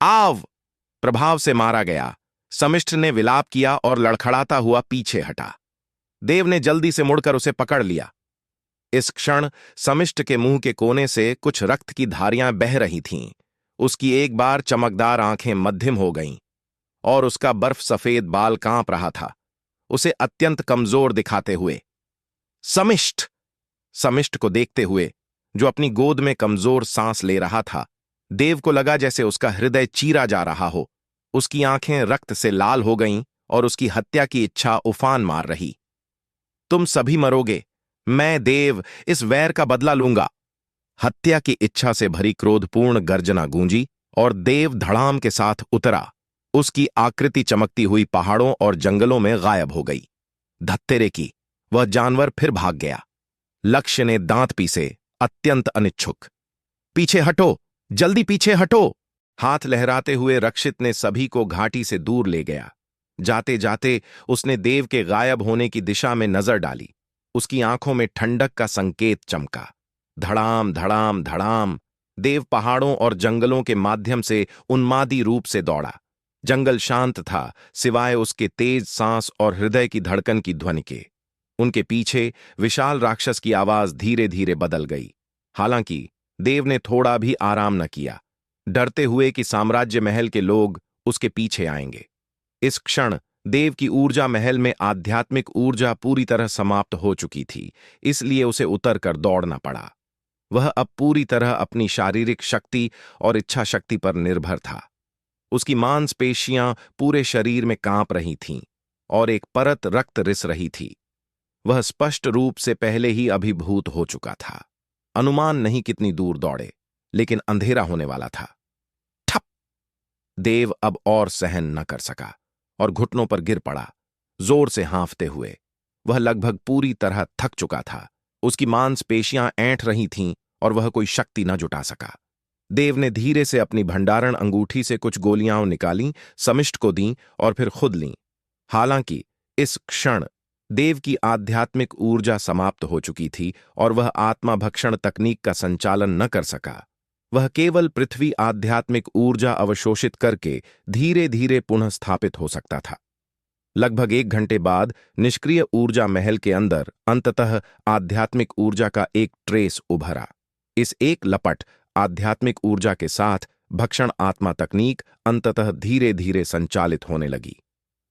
आव! प्रभाव से मारा गया। समिष्ट ने विलाप किया और लड़खड़ाता हुआ पीछे हटा। देव ने जल्दी से मुड़कर उसे पकड़ लिया। इस क्षण समिष्ट के मुंह के कोने से कुछ रक्त की धारियां बह रही थीं। उसकी एक बार चमकदार आंखें मध्यम हो गईं और उसका बर्फ सफेद बाल कांप रहा था, उसे अत्यंत कमजोर दिखाते हुए। समिष्ट! समिष्ट को देखते हुए, जो अपनी गोद में कमजोर सांस ले रहा था, देव को लगा जैसे उसका हृदय चीरा जा रहा हो। उसकी आंखें रक्त से लाल हो गईं और उसकी हत्या की इच्छा उफान मार रही। तुम सभी मरोगे, मैं देव इस वैर का बदला लूंगा। हत्या की इच्छा से भरी क्रोधपूर्ण गर्जना गूंजी और देव धड़ाम के साथ उतरा। उसकी आकृति चमकती हुई पहाड़ों और जंगलों में गायब हो गई। धत्तेरे की, वह जानवर फिर भाग गया। लक्ष्य ने दांत पीसे, अत्यंत अनिच्छुक। पीछे हटो, जल्दी पीछे हटो! हाथ लहराते हुए रक्षित ने सभी को घाटी से दूर ले गया। जाते जाते उसने देव के गायब होने की दिशा में नजर डाली। उसकी आंखों में ठंडक का संकेत चमका। धड़ाम धड़ाम धड़ाम! देव पहाड़ों और जंगलों के माध्यम से उन्मादी रूप से दौड़ा। जंगल शांत था, सिवाय उसके तेज सांस और हृदय की धड़कन की ध्वनि के। उनके पीछे विशाल राक्षस की आवाज धीरे धीरे बदल गई। हालांकि देव ने थोड़ा भी आराम न किया, डरते हुए कि साम्राज्य महल के लोग उसके पीछे आएंगे। इस क्षण देव की ऊर्जा महल में आध्यात्मिक ऊर्जा पूरी तरह समाप्त हो चुकी थी, इसलिए उसे उतरकर दौड़ना पड़ा। वह अब पूरी तरह अपनी शारीरिक शक्ति और इच्छा शक्ति पर निर्भर था। उसकी मांसपेशियां पूरे शरीर में कांप रही थीं और एक परत रक्त रिस रही थी। वह स्पष्ट रूप से पहले ही अभिभूत हो चुका था। अनुमान नहीं कितनी दूर दौड़े, लेकिन अंधेरा होने वाला था। ठप! देव अब और सहन न कर सका और घुटनों पर गिर पड़ा, जोर से हाँफते हुए। वह लगभग पूरी तरह थक चुका था। उसकी मांसपेशियां ऐंठ रही थीं और वह कोई शक्ति न जुटा सका। देव ने धीरे से अपनी भंडारण अंगूठी से कुछ गोलियां निकालीं, समिष्ट को दीं और फिर खुद लीं। हालांकि इस क्षण देव की आध्यात्मिक ऊर्जा समाप्त हो चुकी थी और वह आत्मा भक्षण तकनीक का संचालन न कर सका। वह केवल पृथ्वी आध्यात्मिक ऊर्जा अवशोषित करके धीरे धीरे पुनः स्थापित हो सकता था। लगभग 1 घंटे बाद निष्क्रिय ऊर्जा महल के अंदर अंततः आध्यात्मिक ऊर्जा का एक ट्रेस उभरा। इस एक लपट आध्यात्मिक ऊर्जा के साथ भक्षण आत्मा तकनीक अंततः धीरे धीरे संचालित होने लगी।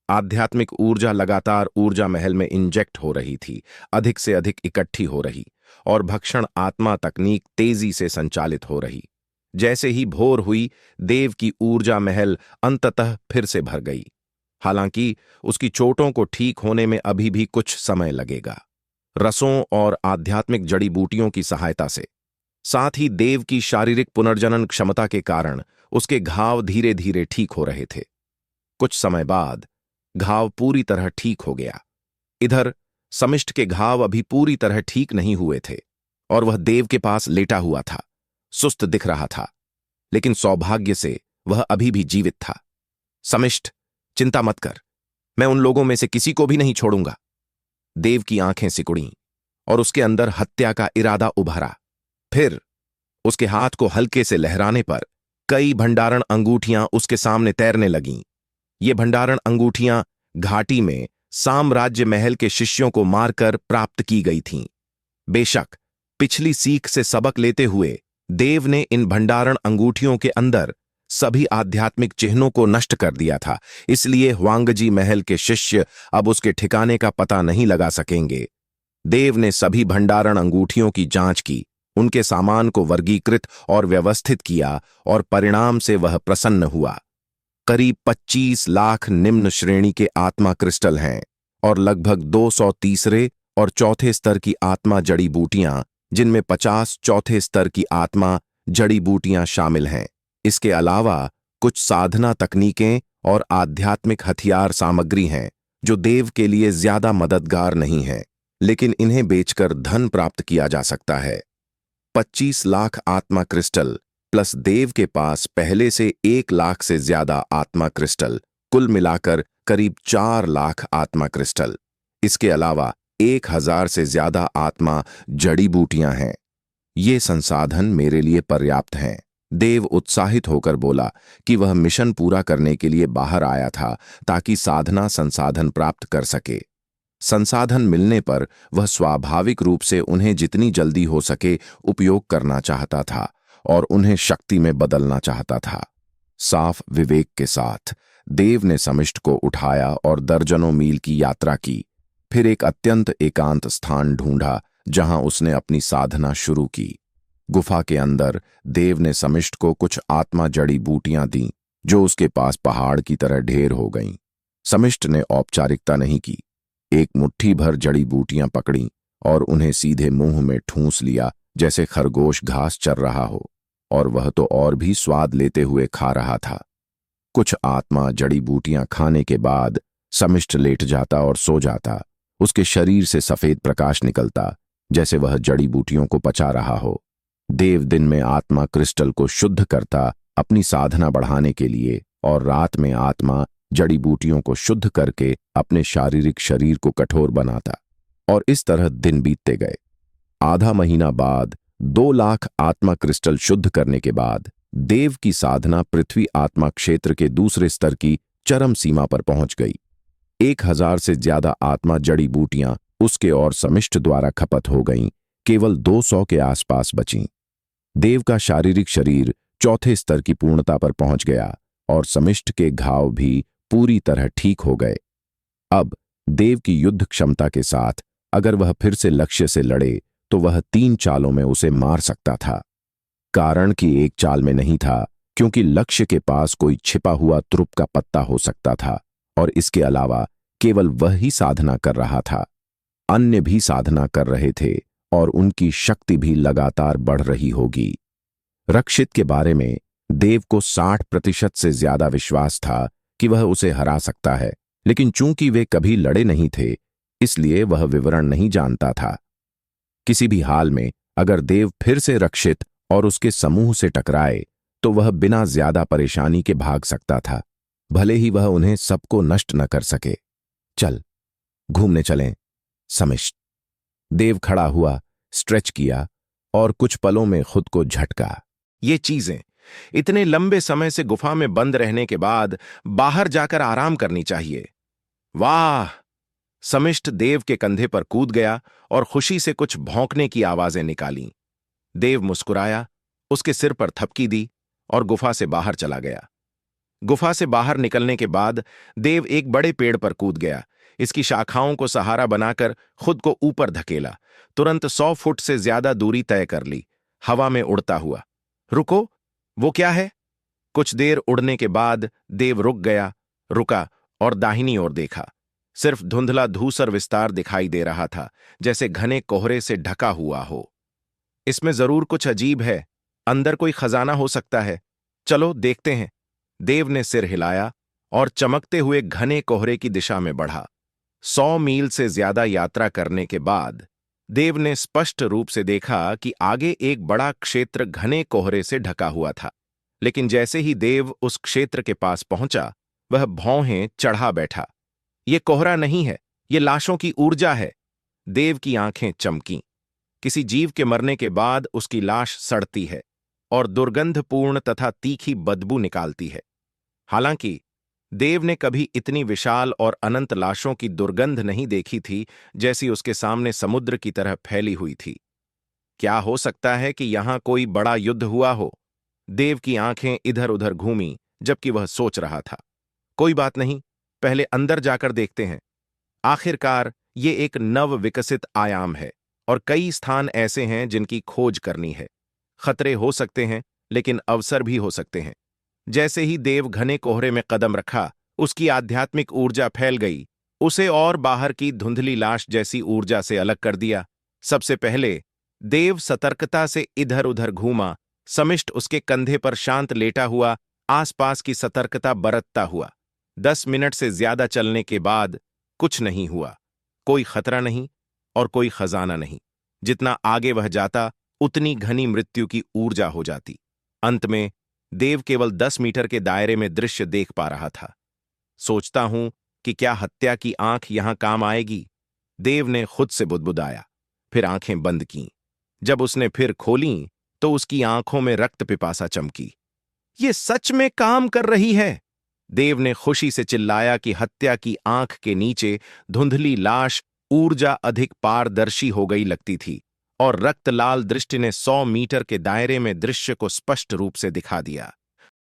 आध्यात्मिक ऊर्जा लगातार ऊर्जा महल में इंजेक्ट हो रही थी, अधिक से अधिक इकट्ठी हो रही, और भक्षण आत्मा तकनीक तेजी से संचालित हो रही। जैसे ही भोर हुई, देव की ऊर्जा महल अंततः फिर से भर गई। हालांकि उसकी चोटों को ठीक होने में अभी भी कुछ समय लगेगा। रसों और आध्यात्मिक जड़ी बूटियों की सहायता से, साथ ही देव की शारीरिक पुनर्जनन क्षमता के कारण उसके घाव धीरे धीरे ठीक हो रहे थे। कुछ समय बाद घाव पूरी तरह ठीक हो गया। इधर समिष्ट के घाव अभी पूरी तरह ठीक नहीं हुए थे और वह देव के पास लेटा हुआ था, सुस्त दिख रहा था, लेकिन सौभाग्य से वह अभी भी जीवित था। समिष्ट, चिंता मत कर, मैं उन लोगों में से किसी को भी नहीं छोड़ूंगा। देव की आंखें सिकुड़ीं और उसके अंदर हत्या का इरादा उभरा। फिर उसके हाथ को हल्के से लहराने पर कई भंडारण अंगूठियां उसके सामने तैरने लगीं। ये भंडारण अंगूठियां घाटी में साम्राज्य महल के शिष्यों को मारकर प्राप्त की गई थीं। बेशक पिछली सीख से सबक लेते हुए देव ने इन भंडारण अंगूठियों के अंदर सभी आध्यात्मिक चिन्हों को नष्ट कर दिया था, इसलिए हुआंगजी महल के शिष्य अब उसके ठिकाने का पता नहीं लगा सकेंगे। देव ने सभी भंडारण अंगूठियों की जांच की, उनके सामान को वर्गीकृत और व्यवस्थित किया और परिणाम से वह प्रसन्न हुआ। करीब 25 लाख निम्न श्रेणी के आत्मा क्रिस्टल हैं और लगभग 200 तीसरे और चौथे स्तर की आत्मा जड़ी बूटियां, जिनमें 50 चौथे स्तर की आत्मा जड़ी बूटियां शामिल हैं। इसके अलावा कुछ साधना तकनीकें और आध्यात्मिक हथियार सामग्री हैं जो देव के लिए ज्यादा मददगार नहीं है, लेकिन इन्हें बेचकर धन प्राप्त किया जा सकता है। 25 लाख आत्मा क्रिस्टल प्लस देव के पास पहले से 1 लाख से ज्यादा आत्मा क्रिस्टल, कुल मिलाकर करीब 4 लाख आत्मा क्रिस्टल। इसके अलावा 1000 से ज्यादा आत्मा जड़ी बूटियां हैं। ये संसाधन मेरे लिए पर्याप्त हैं। देव उत्साहित होकर बोला कि वह मिशन पूरा करने के लिए बाहर आया था ताकि साधना संसाधन प्राप्त कर सके। संसाधन मिलने पर वह स्वाभाविक रूप से उन्हें जितनी जल्दी हो सके उपयोग करना चाहता था और उन्हें शक्ति में बदलना चाहता था। साफ विवेक के साथ देव ने समिष्ट को उठाया और दर्जनों मील की यात्रा की। फिर एक अत्यंत एकांत स्थान ढूंढा जहां उसने अपनी साधना शुरू की। गुफा के अंदर देव ने समिष्ट को कुछ आत्मा जड़ी बूटियां दी जो उसके पास पहाड़ की तरह ढेर हो गईं। समिष्ट ने औपचारिकता नहीं की, एक मुट्ठी भर जड़ी बूटियां पकड़ी और उन्हें सीधे मुंह में ठूंस लिया जैसे खरगोश घास चर रहा हो, और वह तो और भी स्वाद लेते हुए खा रहा था। कुछ आत्मा जड़ी बूटियां खाने के बाद समिष्ट लेट जाता और सो जाता। उसके शरीर से सफेद प्रकाश निकलता जैसे वह जड़ी बूटियों को पचा रहा हो। देव दिन में आत्मा क्रिस्टल को शुद्ध करता अपनी साधना बढ़ाने के लिए, और रात में आत्मा जड़ी बूटियों को शुद्ध करके अपने शारीरिक शरीर को कठोर बनाता। और इस तरह दिन बीतते गए। आधा महीना बाद 2 लाख आत्मा क्रिस्टल शुद्ध करने के बाद देव की साधना पृथ्वी आत्मा क्षेत्र के दूसरे स्तर की चरम सीमा पर पहुंच गई। 1000 से ज्यादा आत्मा जड़ी बूटियां उसके और समिष्ट द्वारा खपत हो गईं, केवल 200 के आसपास बचीं। देव का शारीरिक शरीर चौथे स्तर की पूर्णता पर पहुंच गया और समिष्ट के घाव भी पूरी तरह ठीक हो गए। अब देव की युद्ध क्षमता के साथ अगर वह फिर से लक्ष्य से लड़े तो वह 3 चालों में उसे मार सकता था। कारण कि एक चाल में नहीं था, क्योंकि लक्ष्य के पास कोई छिपा हुआ त्रुप का पत्ता हो सकता था, और इसके अलावा केवल वह ही साधना कर रहा था। अन्य भी साधना कर रहे थे और उनकी शक्ति भी लगातार बढ़ रही होगी। रक्षित के बारे में देव को 60% से ज्यादा विश्वास था कि वह उसे हरा सकता है, लेकिन चूंकि वे कभी लड़े नहीं थे इसलिए वह विवरण नहीं जानता था। किसी भी हाल में अगर देव फिर से रक्षित और उसके समूह से टकराए तो वह बिना ज्यादा परेशानी के भाग सकता था, भले ही वह उन्हें सबको नष्ट न कर सके। चल घूमने चलें, समिष्ट। देव खड़ा हुआ, स्ट्रेच किया और कुछ पलों में खुद को झटका। ये चीजें इतने लंबे समय से गुफा में बंद रहने के बाद बाहर जाकर आराम करनी चाहिए। वाह! समिष्ट देव के कंधे पर कूद गया और खुशी से कुछ भौंकने की आवाजें निकालीं। देव मुस्कुराया, उसके सिर पर थपकी दी और गुफा से बाहर चला गया। गुफा से बाहर निकलने के बाद देव एक बड़े पेड़ पर कूद गया। इसकी शाखाओं को सहारा बनाकर खुद को ऊपर धकेला। तुरंत 100 फुट से ज्यादा दूरी तय कर ली, हवा में उड़ता हुआ। रुको, वो क्या है? कुछ देर उड़ने के बाद देव रुक गया, रुका और दाहिनी ओर देखा। सिर्फ धुंधला धूसर विस्तार दिखाई दे रहा था, जैसे घने कोहरे से ढका हुआ हो। इसमें जरूर कुछ अजीब है, अंदर कोई खजाना हो सकता है। चलो देखते हैं। देव ने सिर हिलाया और चमकते हुए घने कोहरे की दिशा में बढ़ा। 100 मील से ज्यादा यात्रा करने के बाद देव ने स्पष्ट रूप से देखा कि आगे एक बड़ा क्षेत्र घने कोहरे से ढका हुआ था। लेकिन जैसे ही देव उस क्षेत्र के पास पहुंचा, वह भौहें चढ़ा बैठा। ये कोहरा नहीं है, ये लाशों की ऊर्जा है, देव की आंखें चमकीं। किसी जीव के मरने के बाद उसकी लाश सड़ती है और दुर्गंधपूर्ण तथा तीखी बदबू निकालती है। हालांकि देव ने कभी इतनी विशाल और अनंत लाशों की दुर्गंध नहीं देखी थी जैसी उसके सामने समुद्र की तरह फैली हुई थी। क्या हो सकता है कि यहां कोई बड़ा युद्ध हुआ हो? देव की आंखें इधर उधर घूमीं जबकि वह सोच रहा था। कोई बात नहीं, पहले अंदर जाकर देखते हैं। आखिरकार ये एक नव विकसित आयाम है और कई स्थान ऐसे हैं जिनकी खोज करनी है। खतरे हो सकते हैं, लेकिन अवसर भी हो सकते हैं। जैसे ही देव घने कोहरे में कदम रखा, उसकी आध्यात्मिक ऊर्जा फैल गई, उसे और बाहर की धुंधली लाश जैसी ऊर्जा से अलग कर दिया। सबसे पहले देव सतर्कता से इधर उधर घूमा, समिष्ट उसके कंधे पर शांत लेटा हुआ, आसपास की सतर्कता बरतता हुआ। 10 मिनट से ज्यादा चलने के बाद कुछ नहीं हुआ। कोई खतरा नहीं और कोई खजाना नहीं। जितना आगे वह जाता, उतनी घनी मृत्यु की ऊर्जा हो जाती। अंत में देव केवल 10 मीटर के दायरे में दृश्य देख पा रहा था। सोचता हूं कि क्या हत्या की आंख यहां काम आएगी? देव ने खुद से बुदबुदाया, फिर आंखें बंद कीं। जब उसने फिर खोलीं, तो उसकी आंखों में रक्त पिपासा चमकी। ये सच में काम कर रही है! देव ने खुशी से चिल्लाया कि हत्या की आंख के नीचे धुंधली लाश ऊर्जा अधिक पारदर्शी हो गई लगती थी और रक्त लाल दृष्टि ने 100 मीटर के दायरे में दृश्य को स्पष्ट रूप से दिखा दिया।